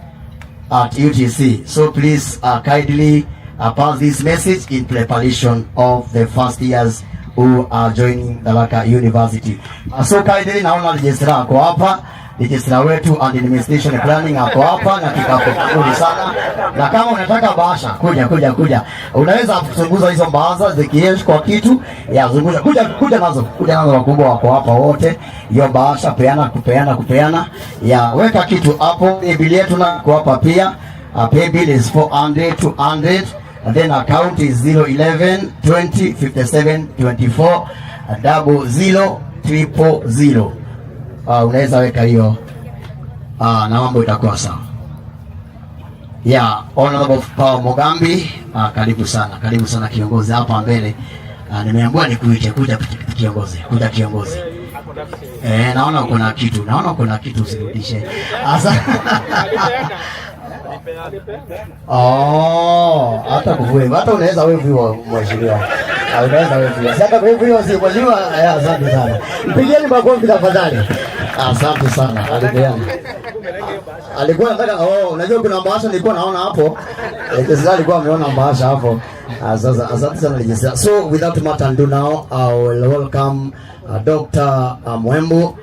U: at UTC. So please kindly pass this message in preparation of the first years who are joining Tharaka University. So kindly, naona registrar ako hapa, registrar wetu and administration planning ako hapa na kikapo kizuri sana. Na kama unataka bahasha, kuja. Unaweza kuzunguza hizo bahasha zikiyesh kwa kitu, ya zungusha, kuja nazo wakubwa wako hapa wote. Hiyo bahasha kupeana. Ya weka kitu hapo, bill yetu na kwa hapa pia. Pay bill is 400 200. And then account is 011 20 57 24 00 unaweza weka hiyo na mambo itakuwa sawa. Honorable Paul Mogambi, karibu sana kiongozi hapa mbele. Nimeambiwa nikuite kuja kiongozi. Naona kuna kitu usirudishe. Hata kuvuiwa, hata unaweza wewe viwa mheshimiwa. Unaweza wewe viwa. Sasa wewe viwa si mheshimiwa. Asante sana. Mpigieni makofi tafadhali. Asante sana. Alikuwa nataka unajua kuna bahasha nilikuwa naona hapo. Sasa alikuwa ameona bahasha hapo. Sasa asante sana Legisla. So without much ado now, I will welcome Dr. Mwembo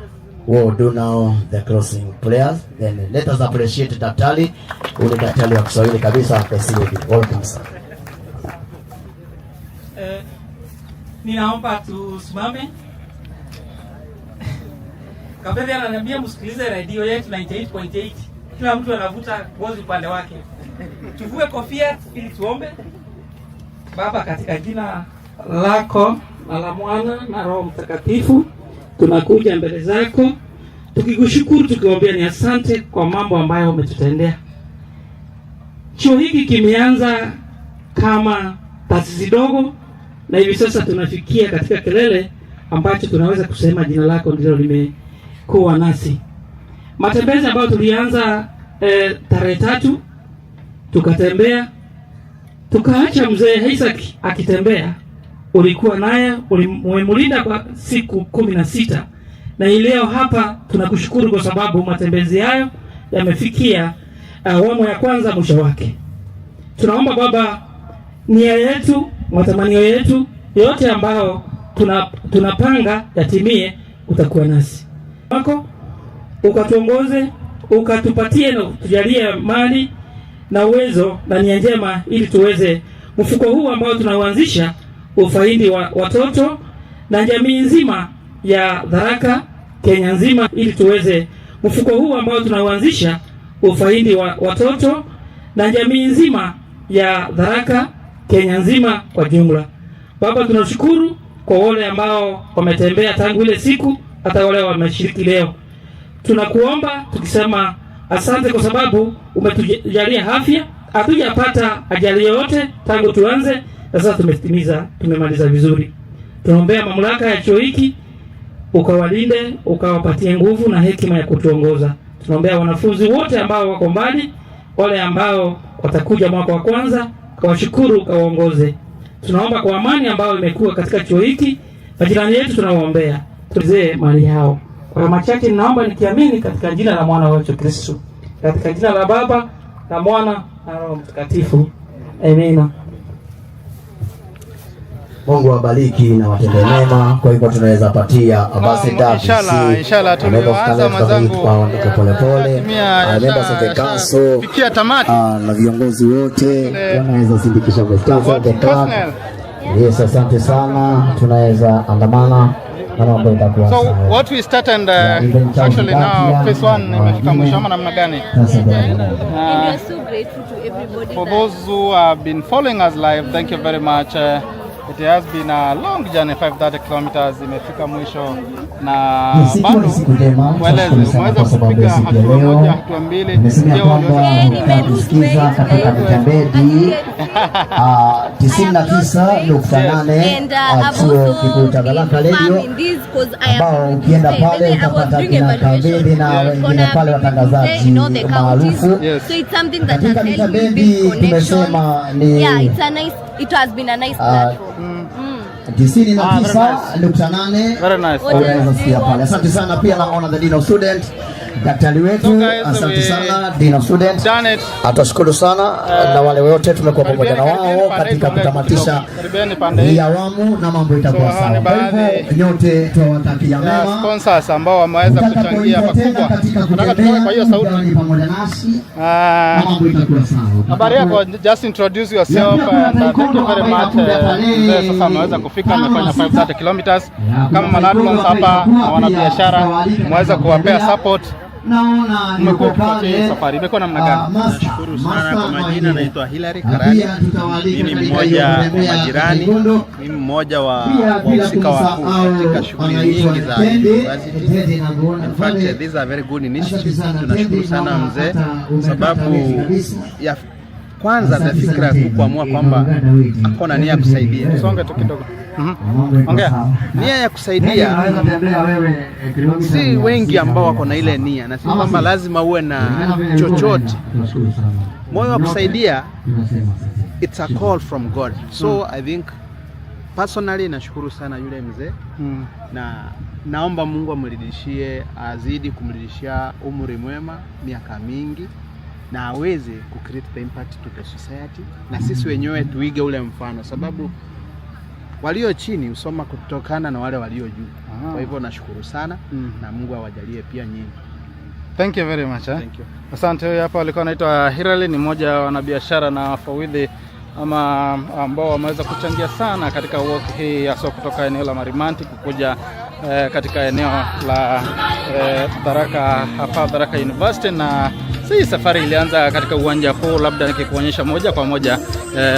U: who will do now the closing prayers. Then let us appreciate Daktari. Ule daktari wa Kiswahili kabisa appreciate. Welcome sir.
V: Ninaomba tusimame. Kabla ananiambia msikilize radio yetu 98.8. Kila mtu anavuta ngozi upande wake.
D: Tuvue kofia ili tuombe. Baba, katika jina lako na la Mwana na Roho Mtakatifu, tunakuja mbele zako tukikushukuru, tukiwaambia ni asante kwa mambo ambayo umetutendea. Chuo hiki kimeanza kama taasisi dogo na hivi sasa tunafikia katika kilele ambacho tunaweza kusema jina lako ndilo limekuwa nasi. Matembezi ambayo tulianza tarehe 3 tukatembea, tukaacha mzee Issack akitembea. Ulikuwa naye, umemlinda kwa siku 16, na leo hapa tunakushukuru kwa sababu matembezi hayo yamefikia awamu ya kwanza mwisho wake. Tunaomba Baba, nia yetu, matamanio yetu yote ambao tunapanga yatimie, utakuwa nasi wako, ukatuongoze, ukatupatie na tujalie mali na uwezo na nia njema, ili tuweze mfuko huu ambao tunauanzisha ufaidi wa watoto na jamii nzima ya Tharaka Kenya nzima, ili tuweze mfuko huu ambao tunauanzisha ufaidi wa watoto na jamii nzima ya Tharaka Kenya nzima kwa jumla. Baba, tunashukuru kwa wale ambao wametembea tangu ile siku, hata wale wameshiriki leo. Tunakuomba tukisema asante kwa sababu umetujalia afya, hatujapata ajali yoyote tangu tuanze, na sasa tumemaliza vizuri. Tunaombea mamlaka ya chuo hiki, ukawalinde, ukawapatie nguvu na hekima ya kutuongoza. Tunaombea wanafunzi wote ambao wako mbali, wale ambao watakuja mwaka wa kwanza, kawashukuru, kawaongoze. Tunaomba kwa amani ambayo imekuwa katika chuo hiki, majirani yetu tunawaombea, tulize mali yao. Kwa machache ninaomba nikiamini katika jina la Mwana wetu Kristo, katika jina la Baba na Mwana na Roho Mtakatifu. Amina.
U: Mungu awabariki na watende mema. Kwa hivyo tunaweza patia ambassador
V: inshallah tunaanza mazangu
U: polepole, members of the council
V: fikia tamati
U: na viongozi wote wanaweza sindikisha mstari the club. Yes, asante sana, tunaweza andamana.
V: So what we start and actually now phase 1 imefika mwisho ama namna gani? For those who have been following us live, thank you very much. It has been a long journey, 530 kilometers, imefika mwisho na bado mweza kupiga hatua moja, hatua mbili, ndio waliweza
U: kusikiza katika Mitambedi 99.8 chuo kikuu cha Tharaka Radio, ambao ukienda pale utapata kina Kavedi na wengine pale watangazaji maarufu. Katika Mitambedi tumesema ni
W: it has been a nice platform.
U: 99.8.
V: Very nice.
U: Unaweza sikia pale. Asante sana, pia naona the Dean of Student daktari wetu, asante sana Dean of Student. Atashukuru sana na wale wote tumekuwa pamoja na wao katika kutamatisha hii awamu na mambo itakuwa sawa. Kwa hivyo nyote tuwatakia mema.
V: Sponsors ambao wameweza kuchangia pakubwa. Nataka tutoke kwa hiyo sauti
U: pamoja nasi. Mambo itakuwa sawa.
V: Habari yako, just introduce yourself and thank you very much. Sasa ameweza kufika, amefanya 530 kilometers kama marathons hapa na wanabiashara, mweza kuwapea support.
U: Naona
V: mmekuwa kwa safari imekuwa namna gani?
X: Nashukuru sana. Kwa majina naitwa Hilary Karani. Mimi mmoja wa majirani, mimi mmoja wa wahusika wakuu katika shughuli nyingi za university. In fact, these are very good initiatives. Tunashukuru sana mzee sababu ya kwanza za fikra kuamua kwamba akona nia kusaidia.
V: Songe tu kidogo. Ongea.
X: Nia ya kusaidia, si wengi ambao wako na ile nia, na si kwamba lazima uwe na chochote. Moyo wa kusaidia, it's a call from God. So I think personally nashukuru sana yule mzee, na naomba Mungu amrudishie, azidi kumrudishia umri mwema, miaka mingi, na aweze create the impact to the society, na sisi wenyewe tuige ule mfano, sababu walio chini usoma kutokana na wale walio juu. Kwa hivyo nashukuru sana na Mungu awajalie pia nyinyi.
V: Thank you very much.
X: Thank you.
V: Asante. Hapa alikuwa anaitwa Hilary, ni mmoja wa wanabiashara na wafawidhi ama ambao wameweza kuchangia sana katika work hii hasa kutoka eneo la Marimanti kukuja katika eneo la Tharaka hapa Tharaka University, na
X: So hii safari ilianza katika uwanja huu, labda nikikuonyesha moja kwa moja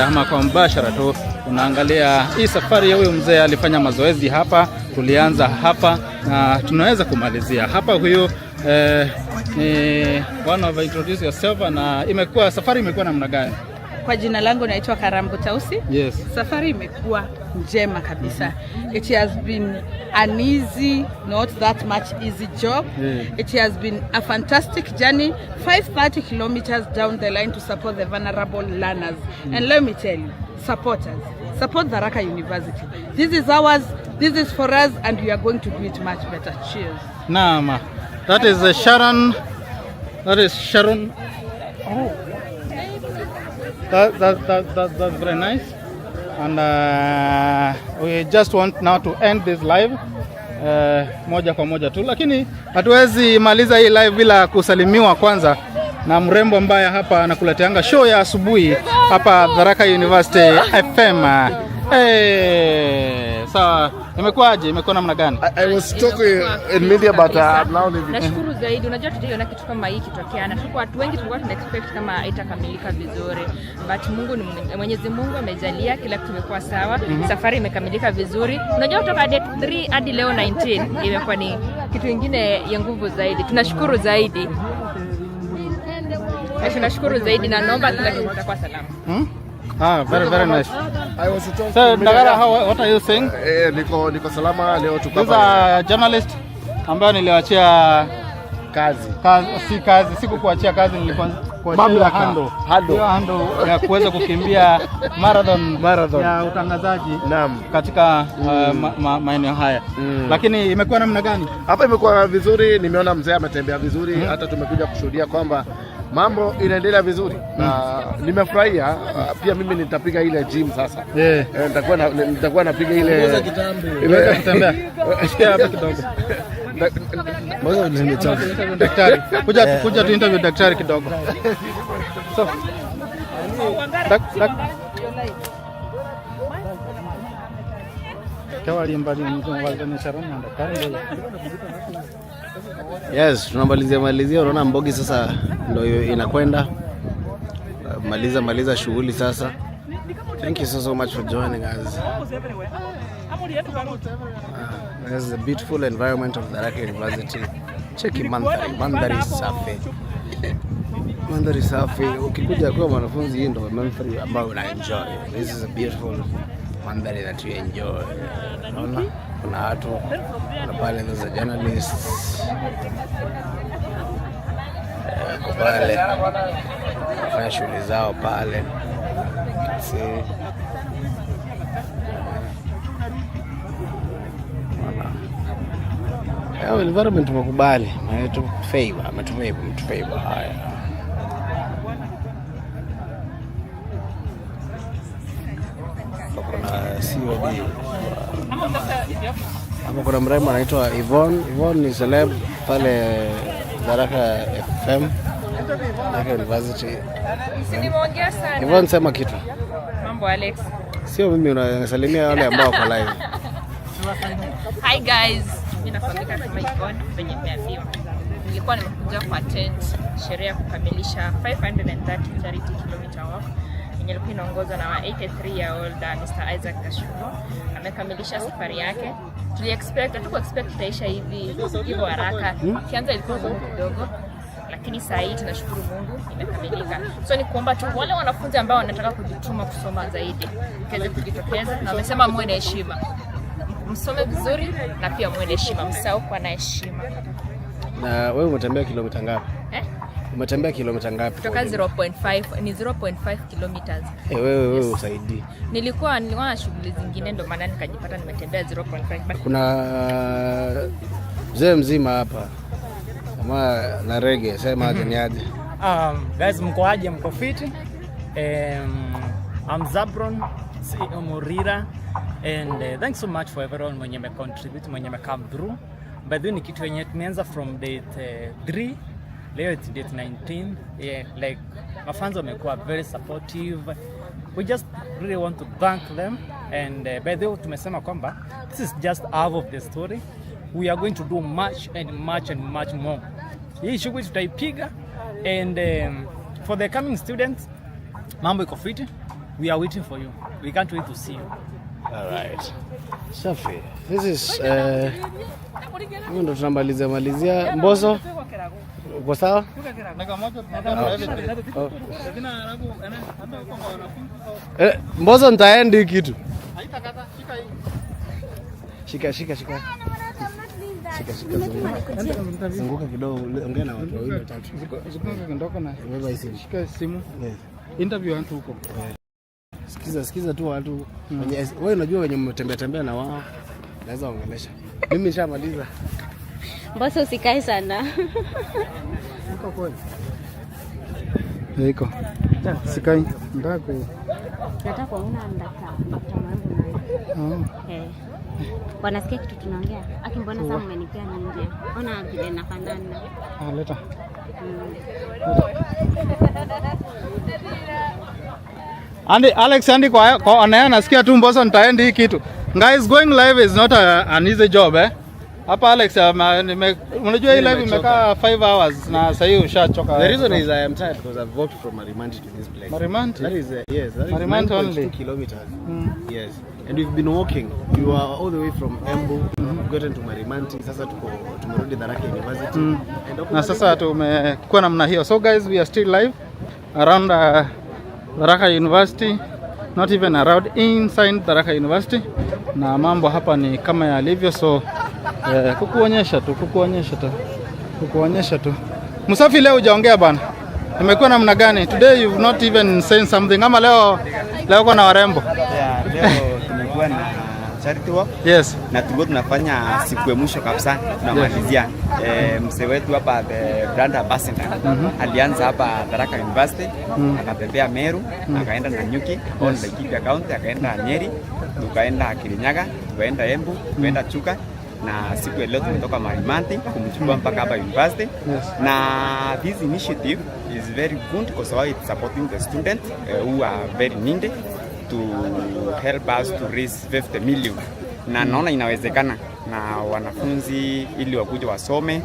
X: ama kwa mbashara tu. Unaangalia hii safari ya huyu mzee, alifanya mazoezi hapa, tulianza hapa na tunaweza kumalizia hapa. Huyu ni one of introduce yourself, na safari imekuwa namna gani?
C: Kwa jina langu naitwa Karambo Tausi.
X: Yes.
C: Safari imekuwa njema kabisa. It has been an easy, not that much easy job. It has been a fantastic journey, 530 kilometers down the line to support the vulnerable learners. And let me tell you, support us. Support Tharaka University. This is ours, this is for us, and we are going to do it much better. Cheers.
X: Naam. That is Sharon. That is Sharon. Oh. That's very nice. And we just want now to end this live moja kwa moja tu, lakini hatuwezi maliza hii live bila kusalimiwa kwanza na mrembo ambaye hapa anakuleteanga show ya asubuhi hapa Tharaka University FM. Sawa, imekuwaje? Imekuwa namna gani?
F: I was talking in media but I'm now leaving.
W: Nashukuru zaidi. Unajua tuliona kitu kama hiki kitokeana. Watu wengi tulikuwa tuna expect kama itakamilika vizuri. But Mwenyezi Mungu amejalia kila kitu kimekuwa sawa. Safari imekamilika vizuri. Unajua kutoka date 3 hadi leo 19 imekuwa ni kitu kingine ya nguvu zaidi. Tunashukuru zaidi. Tunashukuru zaidi na naomba kila kitu kitakuwa salama.
X: Very nice.
F: I was talking
X: so, Ndagara, what are you saying?
F: Niko salama leo tuko hapa.
X: This a journalist ambaye niliwaachia kazi, sikukuachia kazi, nilikuachia handle ya kuweza kukimbia marathon ya utangazaji katika maeneo haya. Lakini imekuwa namna gani?
F: Hapa imekuwa vizuri, nimeona mzee ametembea vizuri, hata tumekuja kushuhudia kwamba mambo inaendelea vizuri na nimefurahia. Pia mimi nitapiga ile gym sasa. Nitakuwa napiga ile
X: kutembea. Sikia hapa kidogo.
F: Mbona nimechoka?
X: Daktari, kuja tu interview daktari kidogo. So,
G: Yes, tunamalizia unaona Mbogi sasa ndio inakwenda maliza shughuli sasa. Thank you so much for joining us. This is a beautiful environment of Tharaka University. Cheki mandhari safi. Mandhari safi. Ukikuja kwa wanafunzi, hii ndio mandhari ambayo una enjoy. This is a beautiful mandhari that you enjoy. Unaona kuna watu, kuna pale there's a journalist. Pale fanya shughuli zao pale. See. Environment tumekubali, ametufavor haya. Kuna COD hapo, kuna mrembo anaitwa Yvonne ni celeb pale Tharaka FM, Tharaka University.
W: Nimeongea sana.
G: Yvonne, sema kitu.
W: Mambo Alex.
G: Sio mimi, unasalimia wale ambao wako live.
W: Hi guys. Mimi nafahamika kama Yvonne venye nimeambiwa. Nilikuwa nimekuja kwa attend sherehe ya kukamilisha 530 charity kilometer walk yenye ilikuwa inaongozwa na 83-year-old Mr. Issack Gacugo. Amekamilisha safari yake. Hatukuexpect itaisha hivyo haraka. Kianza ilikuwa kidogo, lakini saa hii tunashukuru Mungu imekamilika. So ni kuomba tu wale wanafunzi ambao wanataka kujituma kusoma zaidi kaze kujitokeza, na wamesema muwe na heshima. Msome vizuri na pia muwe na heshima, msao kwa na heshima.
G: Na wewe umetembea kilomita ngapi? Umetembea kilomita ngapi?
W: Kutoka 0.5 ni 0.5 kilometers.
G: Wewe usaidii.
W: Nilikuwa na shughuli zingine ndio maana nikajipata nimetembea 0.5.
G: Kuna mzee mzima hapa kama na rege, sema aje.
H: Guys, mko aje? Mko fit? I'm Zabron Murira, and thanks so much for everyone mwenye me contribute, mwenye me come through. By the way, ni kitu yenye tumeanza from date 3, leo it's date 19. Like my fans wamekuwa very supportive. We just really want to thank them, and by the way tumesema kwamba this is just half of the story. We are going to do much more. Hii shughuli tutaipiga And for the coming students, mambo iko fiti. We are waiting for you. We can't wait to see you.
G: All right. Safi. This is ndo tunamalizia Mbosso. Uko sawa? Mbosso nitaendi kitu. Shika. Zunguka kidogo, ongea na watu wawili watatu.
X: Zunguka kidogo na shika simu. Interview watu huko.
G: Sikiza tu watu. Wewe unajua wenye mmetembea na wao. Naweza ongelesha. Mimi nishamaliza.
A: Mbosso usikae sana.
X: Uko kweli? Iko. Sikai. Ndako.
A: Nataka kuona ndaka mambo nayo. Wanasikia kitu tunaongea. Aki mbona sasa mmenipea nje? Ona vile nafanana.
X: Leta. Alex kwa nasikia tu Mbosso nitaendi hii kitu. Guys, going live is not an easy job Hapa Alex, unajua hii live imekaa 5 hours na sasa hiyo ushachoka.
G: The reason is I am tired because I've walked from Marimanti to this place.
X: Marimanti?
G: That is yes, that is
X: Marimanti only
G: 2 kilometers. Yes. And we've been walking. You are all the way from Embu, gotten to Marimanti. Sasa tumerudi Tharaka University.
X: Na sasa tumekuwa namna hiyo. So guys, we are still live around Tharaka University. Not even around inside Tharaka University. Na mambo hapa ni kama yalivyo, so kukuonyesha tu. Musafi, leo hujaongea bana. Imekuwa namna gani? Today you've not even saying something. Ama leo kuna warembo.
E: Yeah, leo tumekuwa na charity walk.
X: Yes.
E: Na tulikuwa tunafanya siku ya mwisho kabisa tunamalizia. Mzee wetu hapa the brand ambassador alianza hapa Tharaka University, akatembea Meru, akaenda Nanyuki, on the Laikipia County, akaenda Nyeri, tukaenda Kirinyaga, tukaenda Embu, tukaenda Chuka. Na siku ya leo tumetoka Marimanti kumchukua mpaka hapa university. Na this initiative is very good because it's supporting the students who are very needy to help us to raise 50 million. Na naona inawezekana na wanafunzi ili wakuja wasome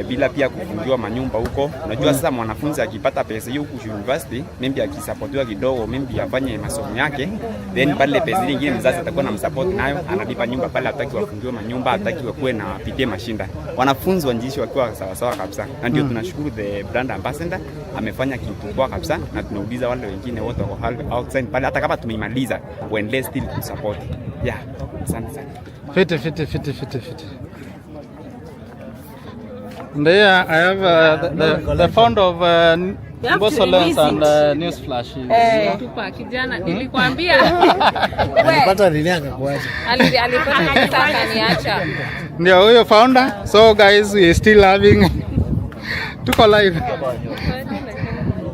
E: bila pia kufungiwa manyumba huko. Unajua sasa mwanafunzi akipata pesa hiyo huko university, maybe akisupportiwa kidogo, maybe afanye masomo yake, then pale pesa nyingine mzazi atakuwa na msupport nayo, analipa nyumba pale, hataki wafungiwe manyumba, hataki wakuwe na pitie mashinda. Wanafunzi wanjishi wakiwa sawa sawa kabisa. Na ndio tunashukuru the brand ambassador amefanya kitu kwa kabisa, na tunauliza wale wengine wote wako outside pale, hata kama tumeimaliza waendelee still to support. Yeah, asante sana.
X: Fiti. And there I have the founder of Mbosso Lens and News Flash.
I: Tupa kijana nilikwambia.
G: Alipata nini akakuacha?
I: Alipata sana niacha.
X: Ndio huyo founder. So guys, we still having tuko live.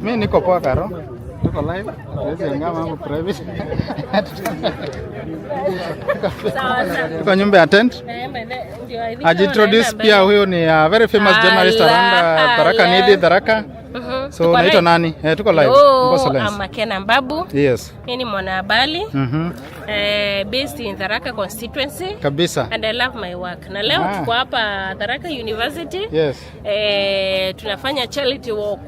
X: Mimi niko poa karo. Tuko live. Tuwezi ongea mambo private. Tuko nyumba ya tent. Ajiintroduce pia, huyo ni very famous journalist around Tharaka. So naitwa nani? Tuko live.
I: Mbosso Lens. I'm Makena Mbabu.
X: Yes.
I: Mimi ni mwanahabari. Based in Tharaka constituency.
X: Kabisa.
I: And I love my work. Na leo tuko hapa Tharaka University.
X: Yes.
I: Tunafanya charity walk.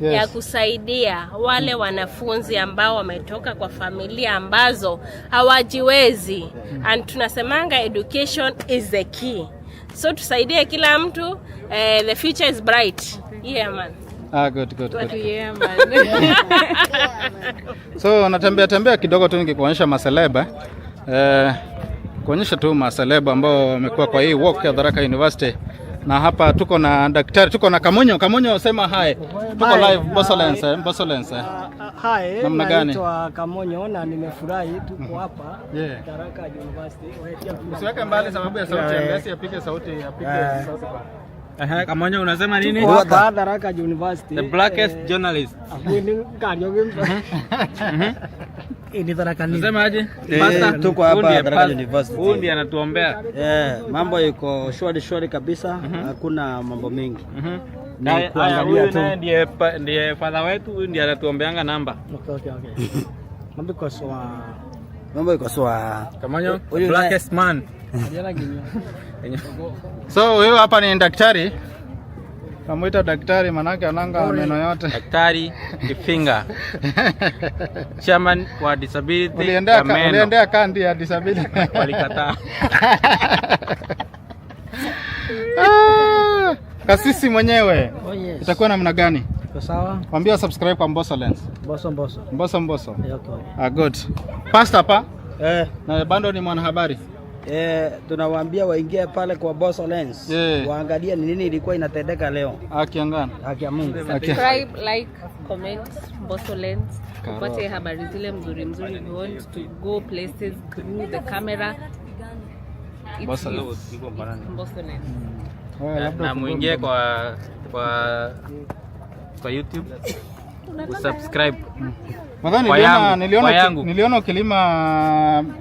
I: Yes. Ya kusaidia wale wanafunzi ambao wametoka kwa familia ambazo hawajiwezi. And tunasemanga education is the key. So tusaidie kila mtu, the future is bright. Yeah man.
X: Good.
I: Yeah man.
X: So natembea kidogo tu nikikuonyesha maseleba. Kuonyesha tu maseleba ambao wamekuwa kwa hii walk ya Tharaka University. Na hapa tuko na daktari, tuko na Kamonyo, sema hi. Tuko live Mbosso Lens.
J: Hi,
X: namna gani?
J: Naitwa Kamonyo na nimefurahi tuko hapa Tharaka University.
X: Usiweke mbali sababu ya sauti, basi apige sauti kwa. Kamonyo unasema nini?
J: Tuko hapa Tharaka University.
X: The blackest journalist.
J: Ni Tharaka nini?
X: Unasema aje?
J: Tuko hapa Tharaka University.
X: Huyu ndiye anatuombea.
J: Mambo iko shwari kabisa, hakuna mambo mengi.
X: Huyu naye ndiye father wetu, huyu ndiye anatuombeanga namba.
J: Okay. Mambo iko sawa.
X: Kamonyo, blackest man. So huyu hapa ni daktari.
V: Kamuita daktari manake ananga meno yote.
M: Daktari Kifinga. Chairman wa disability ya meno.
V: Uliendea kandi ya disability.
M: Walikataa.
V: Kasisi mwenyewe.
J: Oh, yes.
V: Itakuwa namna gani?
J: Sawa.
V: Mwambie subscribe kwa Mbosso Lens.
J: Mbosso.
V: Okay. Good. Pastor pa? Na bando ni mwanahabari.
J: Tunawaambia waingie pale kwa Mbosso Lens. Waangalie ni nini ilikuwa inatendeka leo.
V: Haki ya
J: Mungu.
I: Subscribe, like, comment Mbosso Lens. Upate habari zile mzuri. We want to go places through the camera.
V: Mbosso
I: Lens.
M: Na muingie kwa YouTube. Usubscribe.
V: Madhani niliona ukilima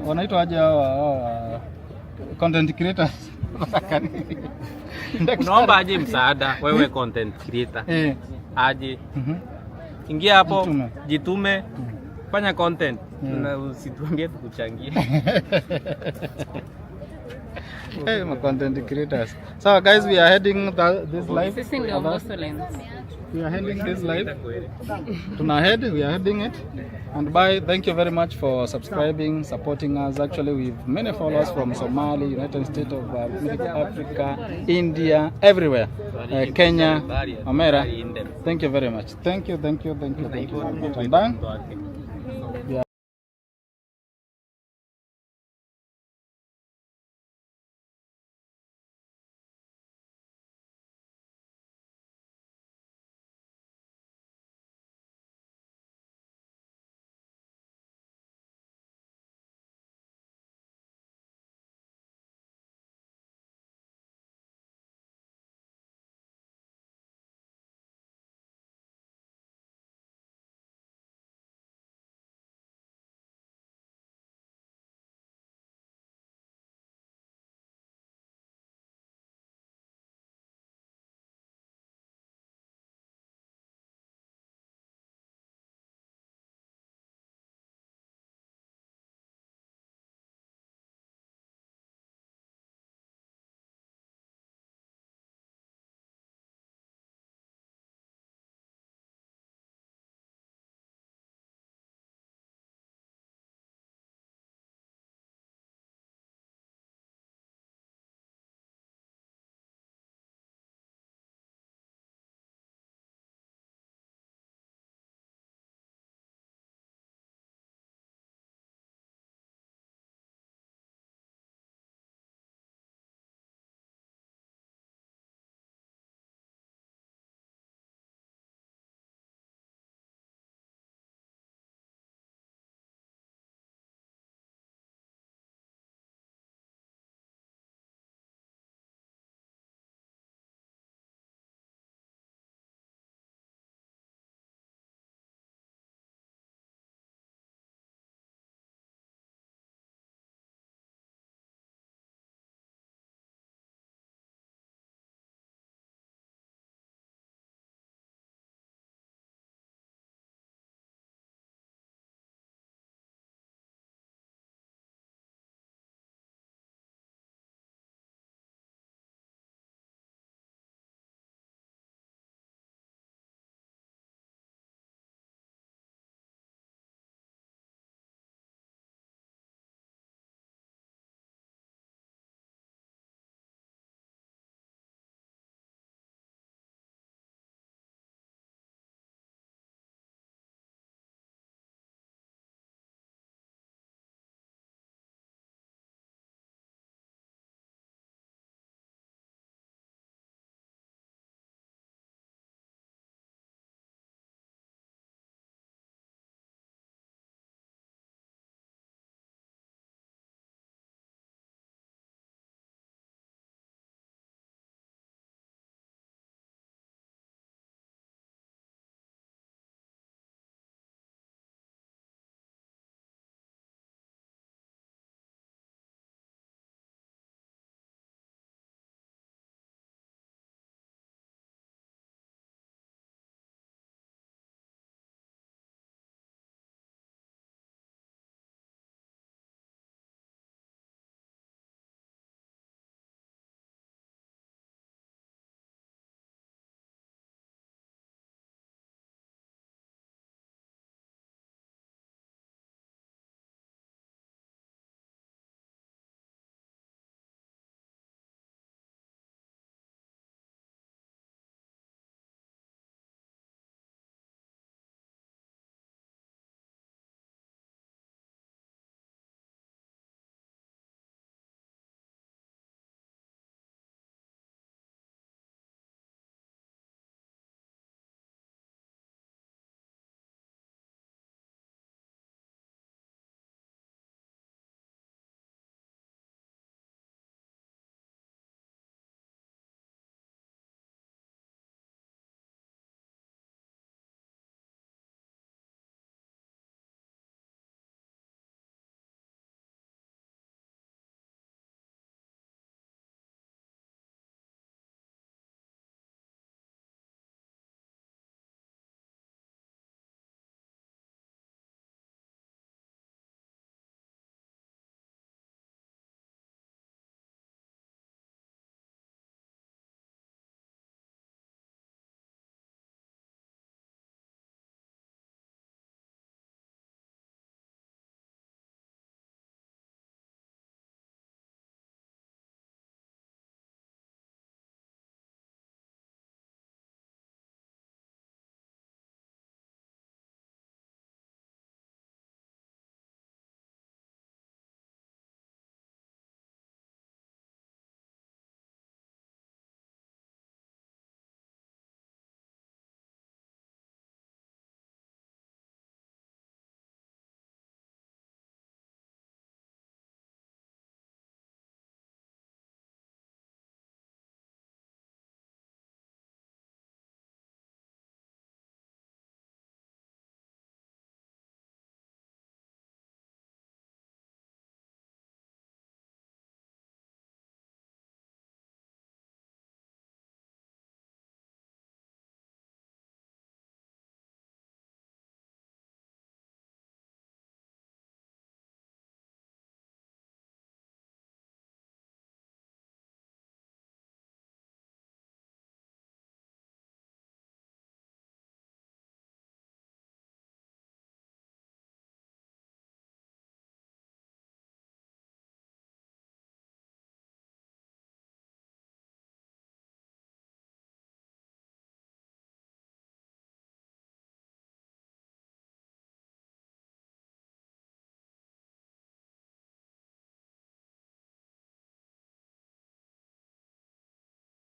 V: wanaitwa aje hao content creators.
M: Unaomba aje msaada wewe content creator. Aje. Ingia hapo, jitume, fanya content. Na usituambie tukuchangie.
V: Hey, my content creators. So guys, we are heading this live. We are heading this live. We are heading it. And bye. Thank you very much for subscribing, supporting us. Actually, we've many followers from Somalia, United States of Africa, India, everywhere. Kenya, America. Thank you very much. Thank you. I'm done.